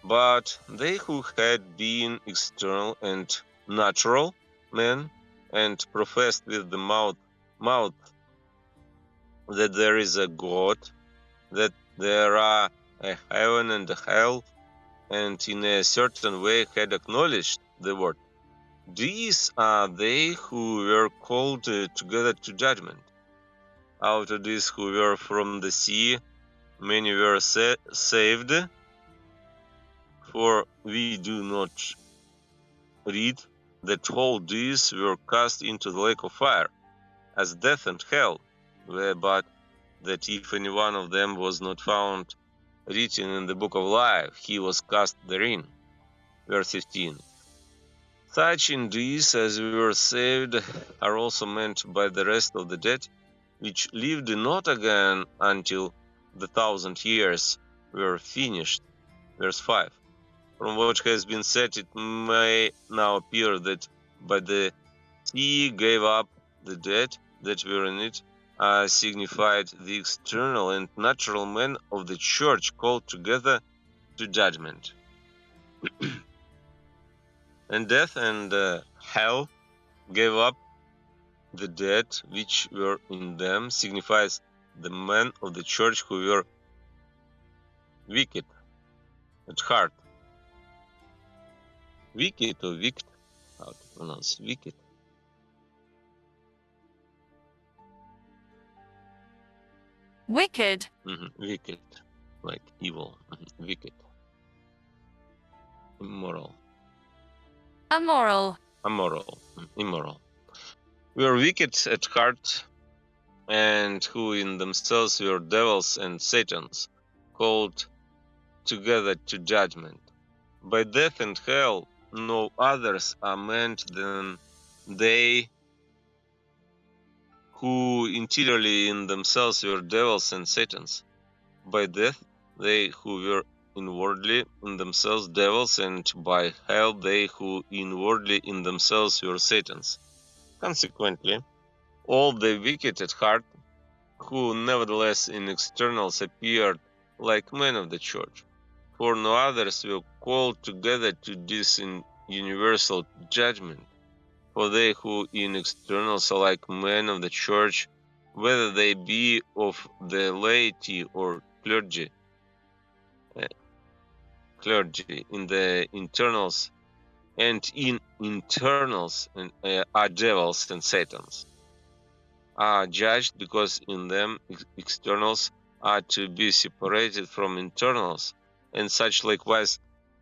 But they who had been external and natural men, and professed with the mouth that there is a God, that there are a heaven and a hell, and in a certain way had acknowledged the word. These are they who were called together to judgment. Out of these who were from the sea, many were saved, for we do not read that all these were cast into the lake of fire, as death and hell were, but that if any one of them was not found written in the book of life, he was cast therein. Verse 15. Such indeed as we were saved are also meant by the rest of the dead, which lived not again until the 1,000 years were finished. Verse 5. From what has been said, it may now appear that by the sea gave up the dead that were in it, signified the external and natural men of the church called together to judgment. And death and hell gave up The dead which were in them signifies the men of the church who were wicked at heart. Wicked or wicked? How to pronounce wicked? Wicked. Wicked, like evil. Wicked. Immoral. Immoral. Immoral. We are wicked at heart, and who in themselves were devils and satans, called together to judgment. By death and hell no others are meant than they who interiorly in themselves were devils and satans. By death they who were inwardly in themselves devils, and by hell they who inwardly in themselves were satans. Consequently, all the wicked at heart, who nevertheless in externals appeared like men of the church, for no others were called together to this universal judgment. For they who in externals are like men of the church, whether they be of the laity or clergy, in the internals and in internals are devils and satans, are judged because in them externals are to be separated from internals, and such likewise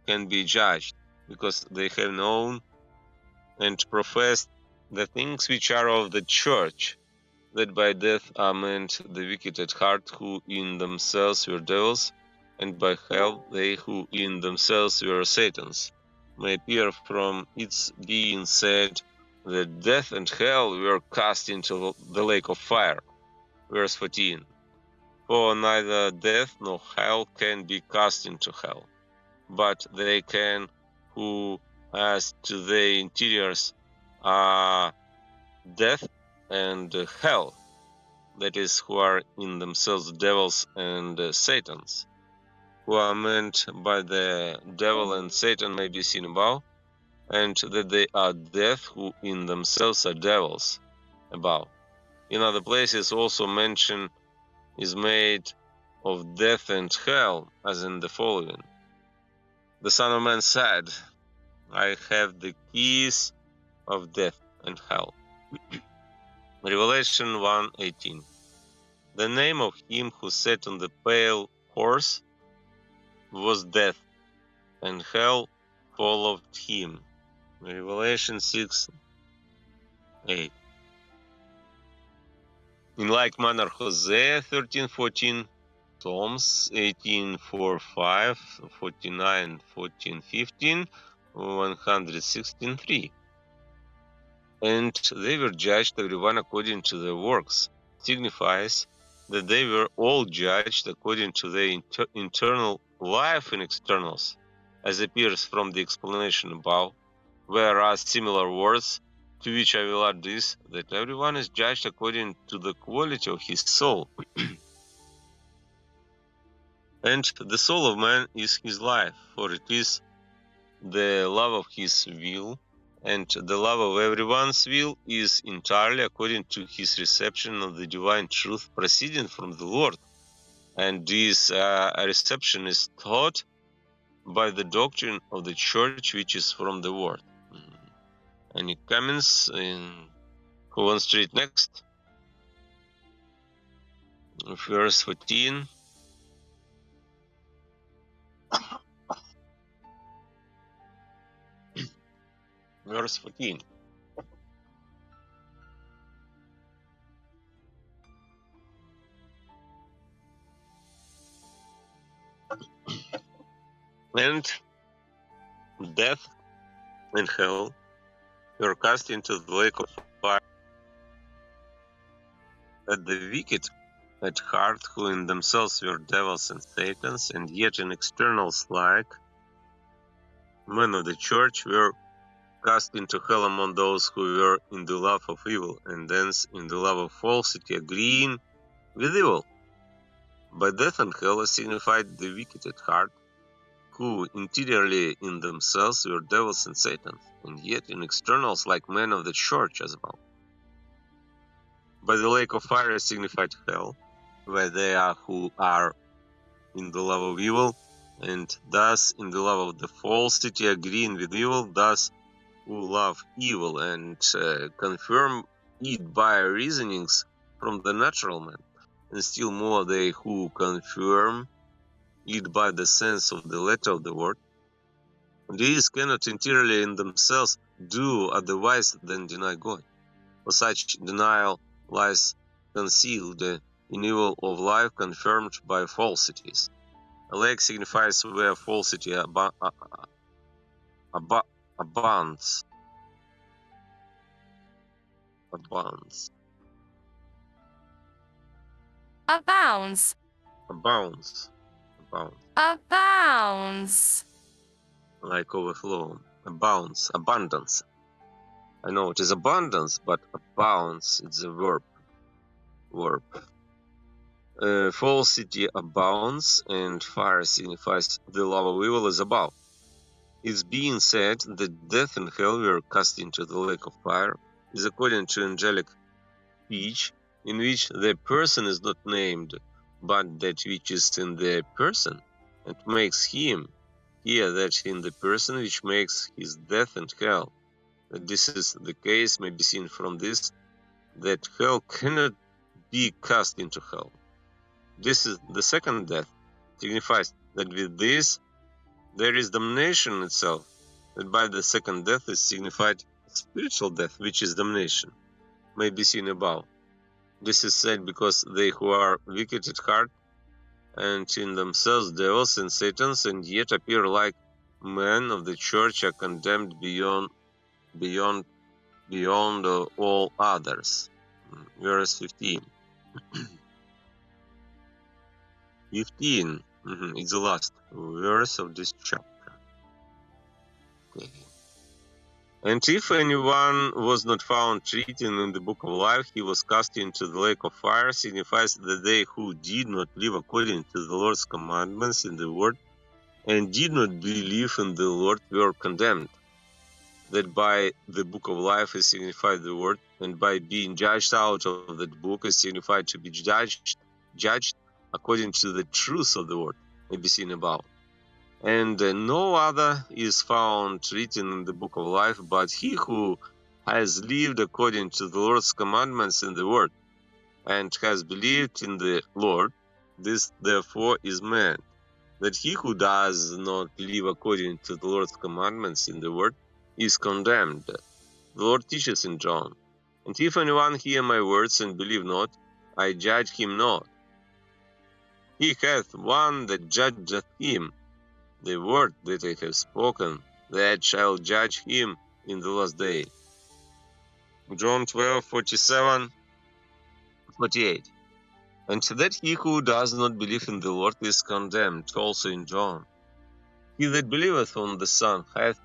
can be judged because they have known and professed the things which are of the church, that by death are meant the wicked at heart who in themselves were devils, and by hell they who in themselves were satans, may appear from its being said that death and hell were cast into the lake of fire. Verse 14. For neither death nor hell can be cast into hell, but they can who as to their interiors are death and hell, that is, who are in themselves devils and satans. Who are meant by the devil and Satan may be seen above, and that they are death who in themselves are devils above. In other places also mention is made of death and hell, as in the following. The Son of Man said, I have the keys of death and hell. Revelation 1:18. The name of him who sat on the pale horse was death, and hell followed him. Revelation 6:8. In like manner, Hosea 13:14, Psalms 18:4-5, 49:14-15, 116:3. And they were judged everyone according to their works, signifies that they were all judged according to their internal life in externals, as appears from the explanation above, whereas similar words, to which I will add this, that everyone is judged according to the quality of his soul. And the soul of man is his life, for it is the love of his will, and the love of everyone's will is entirely according to his reception of the divine truth proceeding from the Lord. And this reception is taught by the doctrine of the church, which is from the Word. Any comments? Who wants to read next? Verse 14. Verse 14. And death and hell were cast into the lake of fire. That the wicked at heart, who in themselves were devils and satans, and yet in externals like men of the church, were cast into hell among those who were in the love of evil, and thence in the love of falsity, agreeing with evil. By death and hell is signified the wicked at heart, who interiorly in themselves were devils and satans, and yet in externals like men of the church as well. by the lake of fire is signified hell, where they are who are in the love of evil, and thus in the love of the falsity, agreeing with evil, thus who love evil, and confirm it by reasonings from the natural man, and still more they who confirm it by the sense of the letter of the word. These cannot entirely in themselves do otherwise than deny God. For such denial lies concealed in evil of life confirmed by falsities. A lake signifies where falsity abounds. Abounds. Abounds. Abounds. Abounds. Abounds. Like overflow. Abounds. Abundance. I know it is abundance, but abounds, it's a verb. Verb. Falsity abounds, and fire signifies the love of evil is above. It's being said that death and hell were cast into the lake of fire, is according to angelic speech, in which the person is not named, but that which is in the person, and makes him here that in the person which makes his death and hell. That this is the case may be seen from this, that hell cannot be cast into hell. This is the second death, signifies that with this there is damnation itself, that by the second death is signified spiritual death, which is damnation, may be seen above. This is said because they who are wicked at heart and in themselves devils and satans, and yet appear like men of the church, are condemned beyond all others. Verse 15. 15. It's the last verse of this chapter. Okay. And if anyone was not found written in the book of life, he was cast into the lake of fire, signifies that they who did not live according to the Lord's commandments in the word, and did not believe in the Lord, were condemned. That by the book of life is signified the word, and by being judged out of that book is signified to be judged according to the truth of the word, may be seen above. And no other is found written in the book of life but he who has lived according to the Lord's commandments in the word, and has believed in the Lord. This therefore is meant, that he who does not live according to the Lord's commandments in the word is condemned. The Lord teaches in John, and if anyone hear my words and believe not, I judge him not. He hath one that judgeth him. The word that I have spoken, that shall judge him in the last day. John 12:47, 48. And that he who does not believe in the Lord is condemned, also in John. He that believeth on the Son hath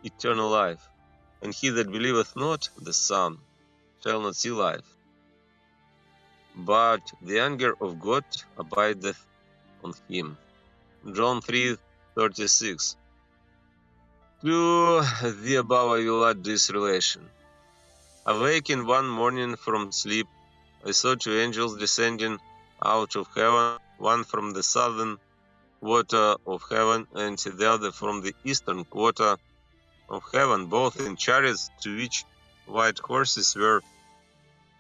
eternal life, and he that believeth not the Son shall not see life, but the anger of God abideth on him. John 3:36. To the above I will add this relation. Awaking one morning from sleep, I saw two angels descending out of heaven, one from the southern quarter of heaven, and the other from the eastern quarter of heaven, both in chariots to which white horses were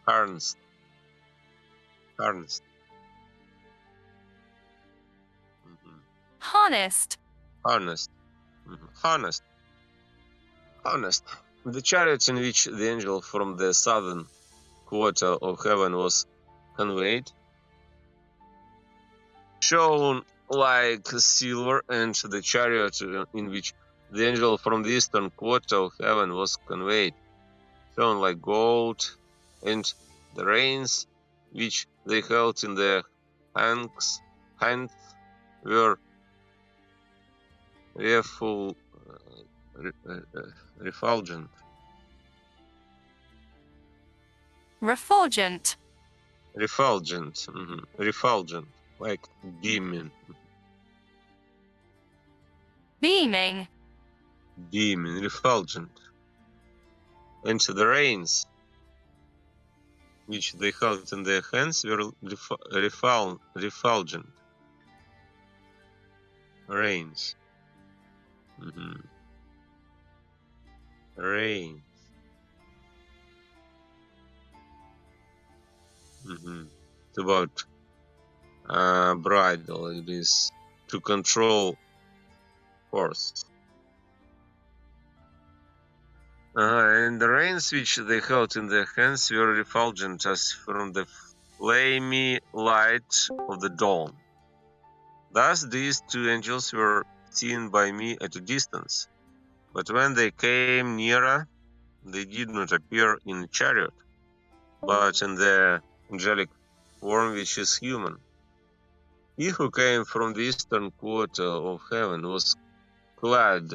harnessed. Harnessed. Harnessed. Harnessed. The chariot in which the angel from the southern quarter of heaven was conveyed shone like silver, and the chariot in which the angel from the eastern quarter of heaven was conveyed shone like gold, and the reins which they held in their hands were refulgent. Refulgent. Refulgent, like beaming. Beaming. Refulgent. And the reins which they held in their hands were refulgent rains. Rain. It's about bridle. It is to control horse. And the reins which they held in their hands were refulgent as from the flamy light of the dawn. Thus these two angels were seen by me at a distance, but when they came nearer, they did not appear in a chariot, but in the angelic form which is human. He who came from the eastern quarter of heaven was clad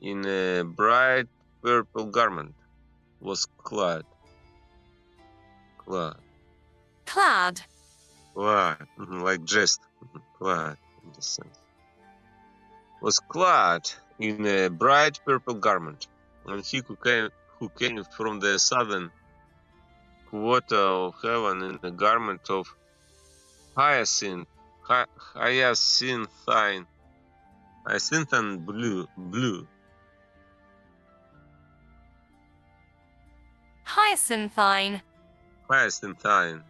in a bright purple garment, was clad, like dressed, clad in the sense, was clad in a bright purple garment, and he who came from the southern quarter of heaven in a garment of hyacinthine blue, Hyacinthine. Hyacinthine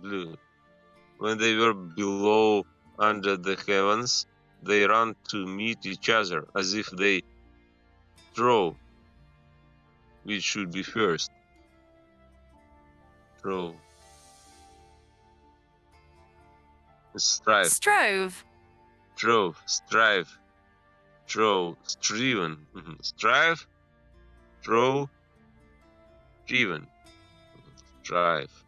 blue. When they were below under the heavens, they ran to meet each other as if they strove which should be first. Strove. Strive. Strove. Strove. Strive. Strove. Striven. Strive. Strove. Striven. Strive.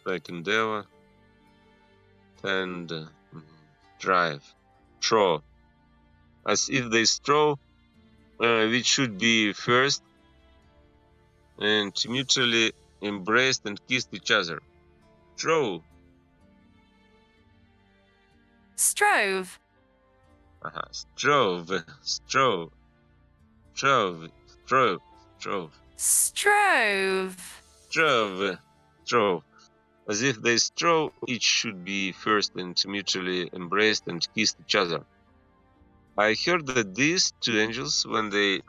Like endeavor. And strive. Strove. As if they strove which should be first, and mutually embraced and kissed each other. Strove. Strove. Strove. Strove. Strove. Strove. Strove. Strove. Strove. Strove. As if they strove, each should be first and mutually embraced and kissed each other. I heard that these two angels, when they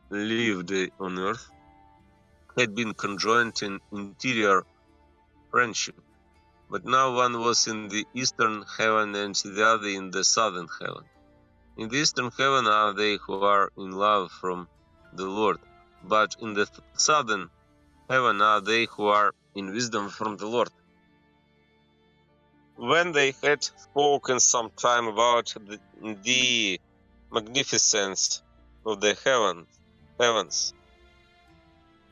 lived on earth, had been conjoined in interior friendship. But now one was in the eastern heaven and the other in the southern heaven. In the eastern heaven are they who are in love from the Lord, but in the southern heaven are they who are in wisdom from the Lord. When they had spoken some time about the magnificence of the heavens,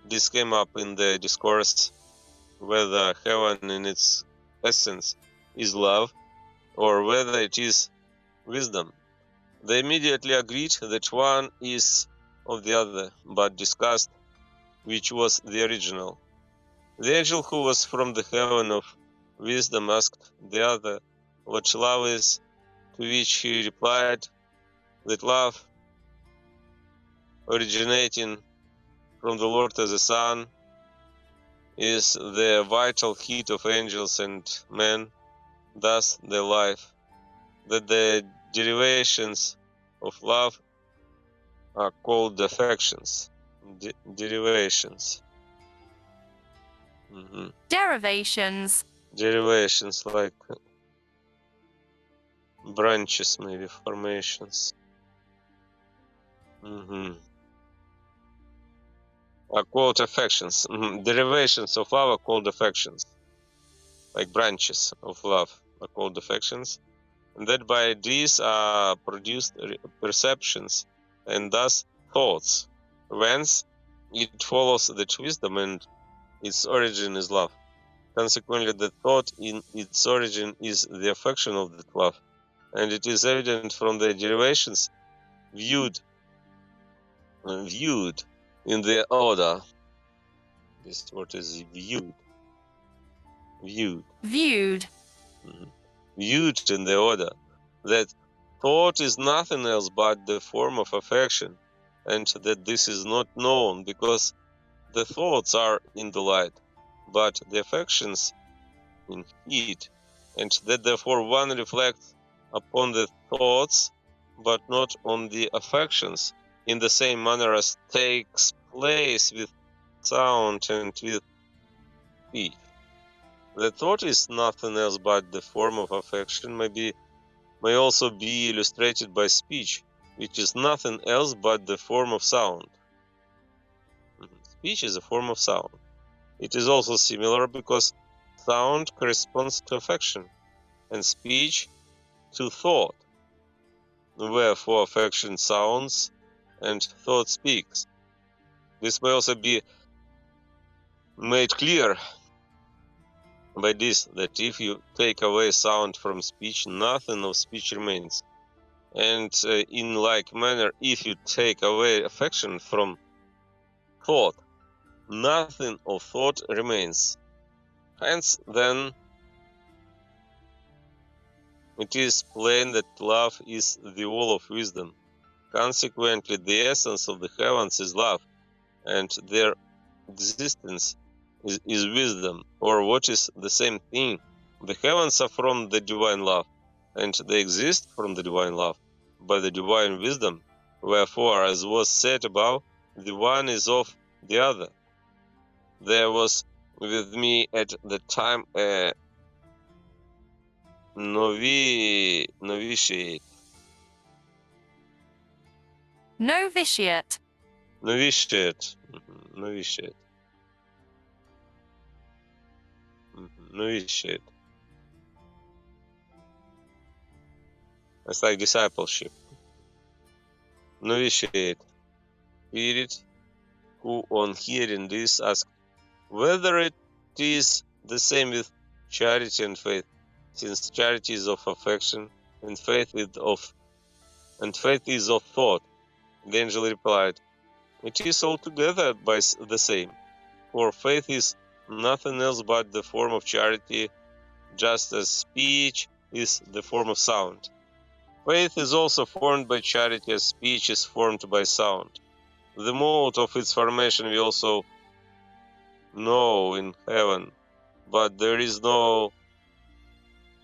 this came up in the discourse whether heaven in its essence is love or whether it is wisdom. They immediately agreed that one is of the other, but discussed which was the original. The angel who was from the heaven of wisdom asked the other what love is, to which he replied that love originating from the Lord as a sun is the vital heat of angels and men, thus their life, that the derivations of love are called affections. Derivations. Derivations. Derivations, like branches, maybe formations. Are called affections. Derivations of love are called affections, like branches of love are called affections, and that by these are produced perceptions and thus thoughts. Whence it follows that wisdom and its origin is love. Consequently, the thought in its origin is the affection of that love, and it is evident from the derivations viewed in the order. This word is viewed. Viewed. Viewed. Viewed in the order that thought is nothing else but the form of affection, and that this is not known because the thoughts are in the light, but the affections in heat, and that therefore one reflects upon the thoughts, but not on the affections, in the same manner as takes place with sound and with speech. The thought is nothing else but the form of affection may also be illustrated by speech, which is nothing else but the form of sound. Speech is a form of sound. It is also similar because sound corresponds to affection, and speech to thought. Wherefore affection sounds, and thought speaks. This may also be made clear by this, that if you take away sound from speech, nothing of speech remains. And in like manner, if you take away affection from thought, nothing of thought remains. Hence, then, it is plain that love is the all of wisdom. Consequently, the essence of the heavens is love, and their existence is wisdom, or what is the same thing. The heavens are from the divine love, and they exist from the divine love by the divine wisdom. Wherefore, as was said above, the one is of the other. There was with me at the time a novitiate. Novitiate. Novitiate. Novitiate. Novitiate. It's like discipleship. Novitiate. Spirit, who on hearing this asked whether it is the same with charity and faith, since charity is of affection and faith is of thought. The angel replied, it is altogether by the same, for faith is nothing else but the form of charity, just as speech is the form of sound. Faith is also formed by charity as speech is formed by sound. The mode of its formation we also know in heaven, but there is no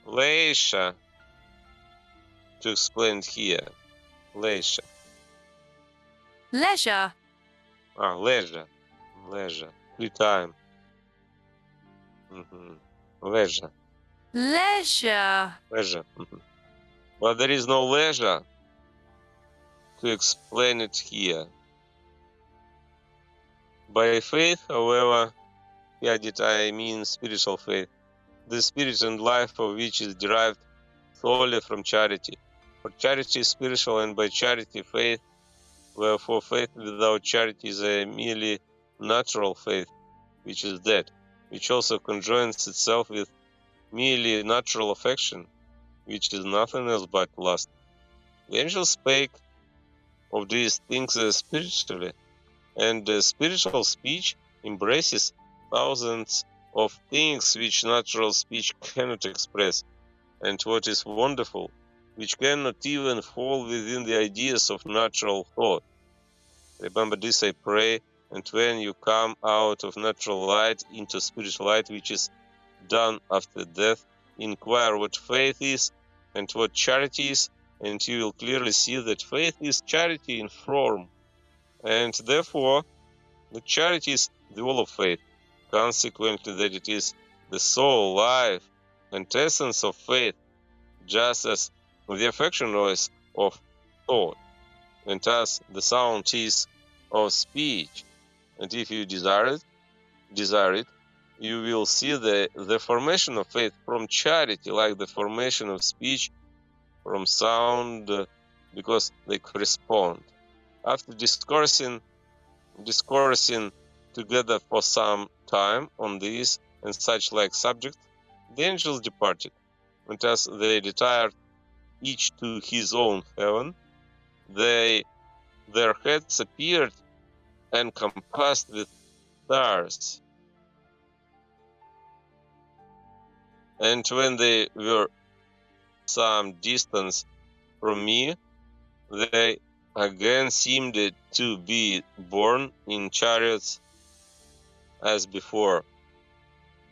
leisure to explain it here. Leisure. Leisure. Leisure. Leisure. Free time. Leisure. Leisure. Leisure. But there is no leisure to explain it here. By faith, however, here did I mean spiritual faith, the spirit and life of which is derived solely from charity. For charity is spiritual, and by charity faith, wherefore faith without charity is a merely natural faith, which is dead, which also conjoins itself with merely natural affection, which is nothing else but lust. The angel spake of these things spiritually, and spiritual speech embraces thousands of things which natural speech cannot express, and what is wonderful, which cannot even fall within the ideas of natural thought. Remember this, I pray, and when you come out of natural light into spiritual light, which is done after death, inquire what faith is and what charity is, and you will clearly see that faith is charity in form, and therefore the charity is the all of faith. Consequently, that it is the soul, life, and essence of faith, just as the affection is of thought, and as the sound is of speech. And if you desire it, you will see the formation of faith from charity, like the formation of speech from sound, because they correspond. After discoursing together for some time on these and such like subjects, the angels departed, and as they retired each to his own heaven, their heads appeared encompassed with stars. And when they were some distance from me. They again seemed to be borne in chariots as before.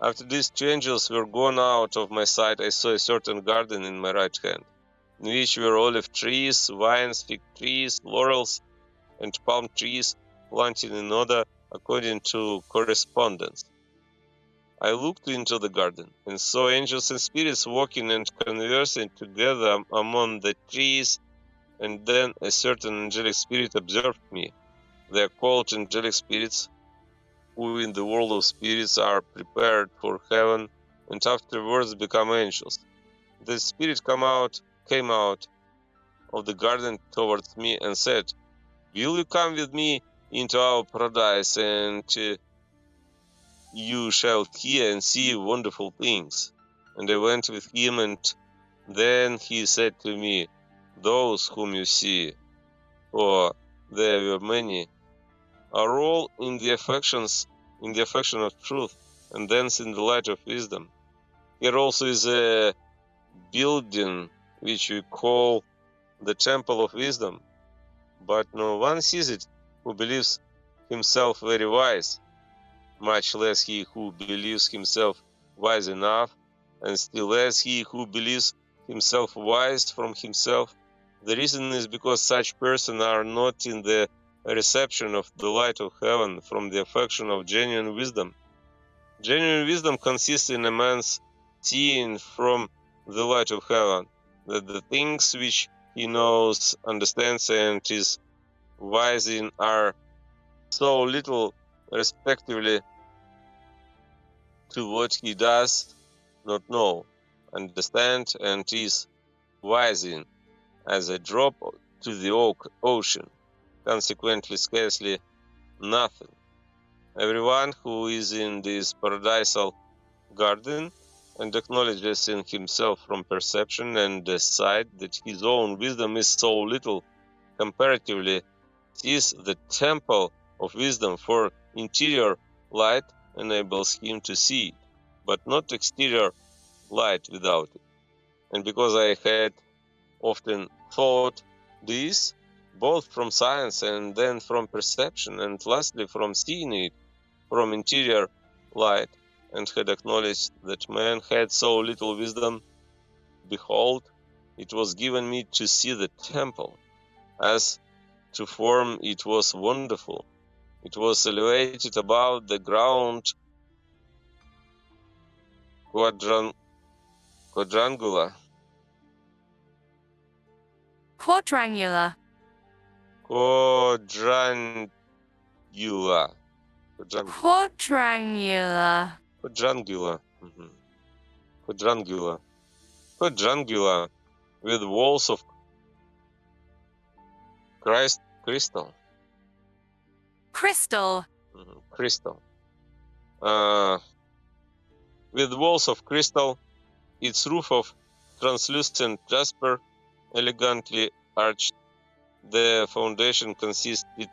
After these two angels were gone out of my sight, I saw a certain garden in my right hand, in which were olive trees, vines, fig trees, laurels, and palm trees, planted in order according to correspondence. I looked into the garden, and saw angels and spirits walking and conversing together among the trees, and then a certain angelic spirit observed me. They are called angelic spirits, who in the world of spirits are prepared for heaven, and afterwards become angels. The spirit came out of the garden towards me, and said, "Will you come with me into our paradise, and you shall hear and see wonderful things?" And I went with him, and then he said to me, "Those whom you see, for there were many, are all in the affection of truth, and dance in the light of wisdom. Here also is a building which we call the Temple of Wisdom, but no one sees it who believes himself very wise, much less he who believes himself wise enough, and still less he who believes himself wise from himself. The reason is because such persons are not in the reception of the light of heaven from the affection of genuine wisdom. Genuine wisdom consists in a man's seeing from the light of heaven that the things which he knows, understands, and is wise in are so little respectively to what he does not know, understand, and is wise in, as a drop to the ocean, consequently scarcely nothing. Everyone who is in this paradisal garden and acknowledges in himself from perception and sight that his own wisdom is so little comparatively, sees the temple of wisdom, for interior light enables him to see it, but not exterior light without it. And because I had often thought this, both from science and then from perception, and lastly from seeing it from interior light, and had acknowledged that man had so little wisdom, behold, it was given me to see the temple. As to form it was wonderful. It was elevated above the ground, quadrangular, Quadrangular. quadrangular, Quadrangular. quadrangular, quadrangular, quadrangular, with walls of crystal, Crystal. crystal, with walls of crystal, its roof of translucent jasper, elegantly arched. The foundation consisted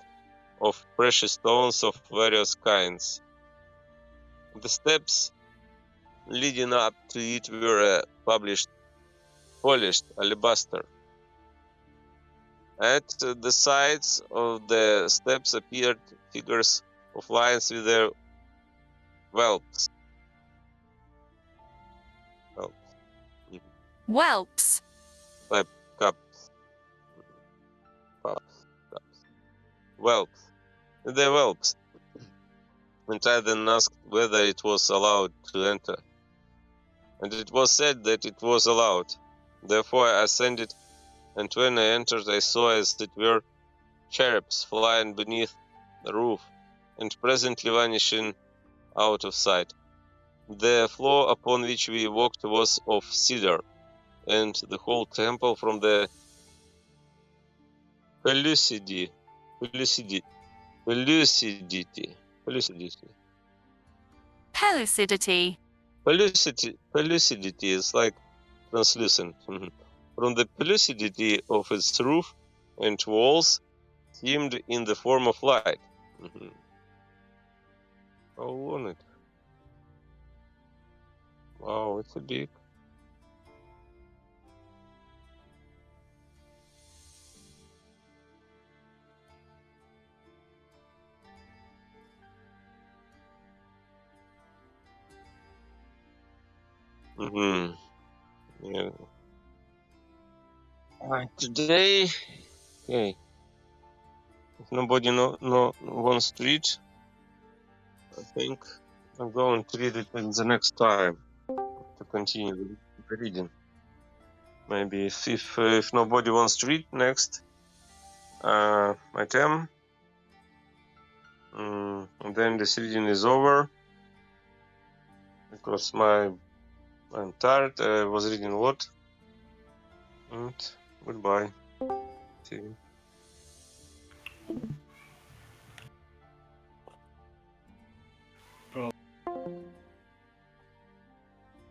of precious stones of various kinds. The steps leading up to it were polished alabaster. At the sides of the steps appeared figures of lions with their whelps. Whelps. Like cups. Whelps. Their whelps. And I then asked whether it was allowed to enter. And it was said that it was allowed. Therefore I ascended, and when I entered I saw as it were cherubs flying beneath the roof, and presently vanishing out of sight. The floor upon which we walked was of cedar, and the whole temple, from the pellucidity Pellucidity. is like translucent. From the pellucidity of its roof and walls seemed in the form of light. How long it? Wow, it's a big. Yeah. Today, okay. If nobody wants to read, I think I'm going to read it in the next time to continue the reading. Maybe if nobody wants to read next item, and then this reading is over because I'm tired. I was reading a lot. And goodbye. See you.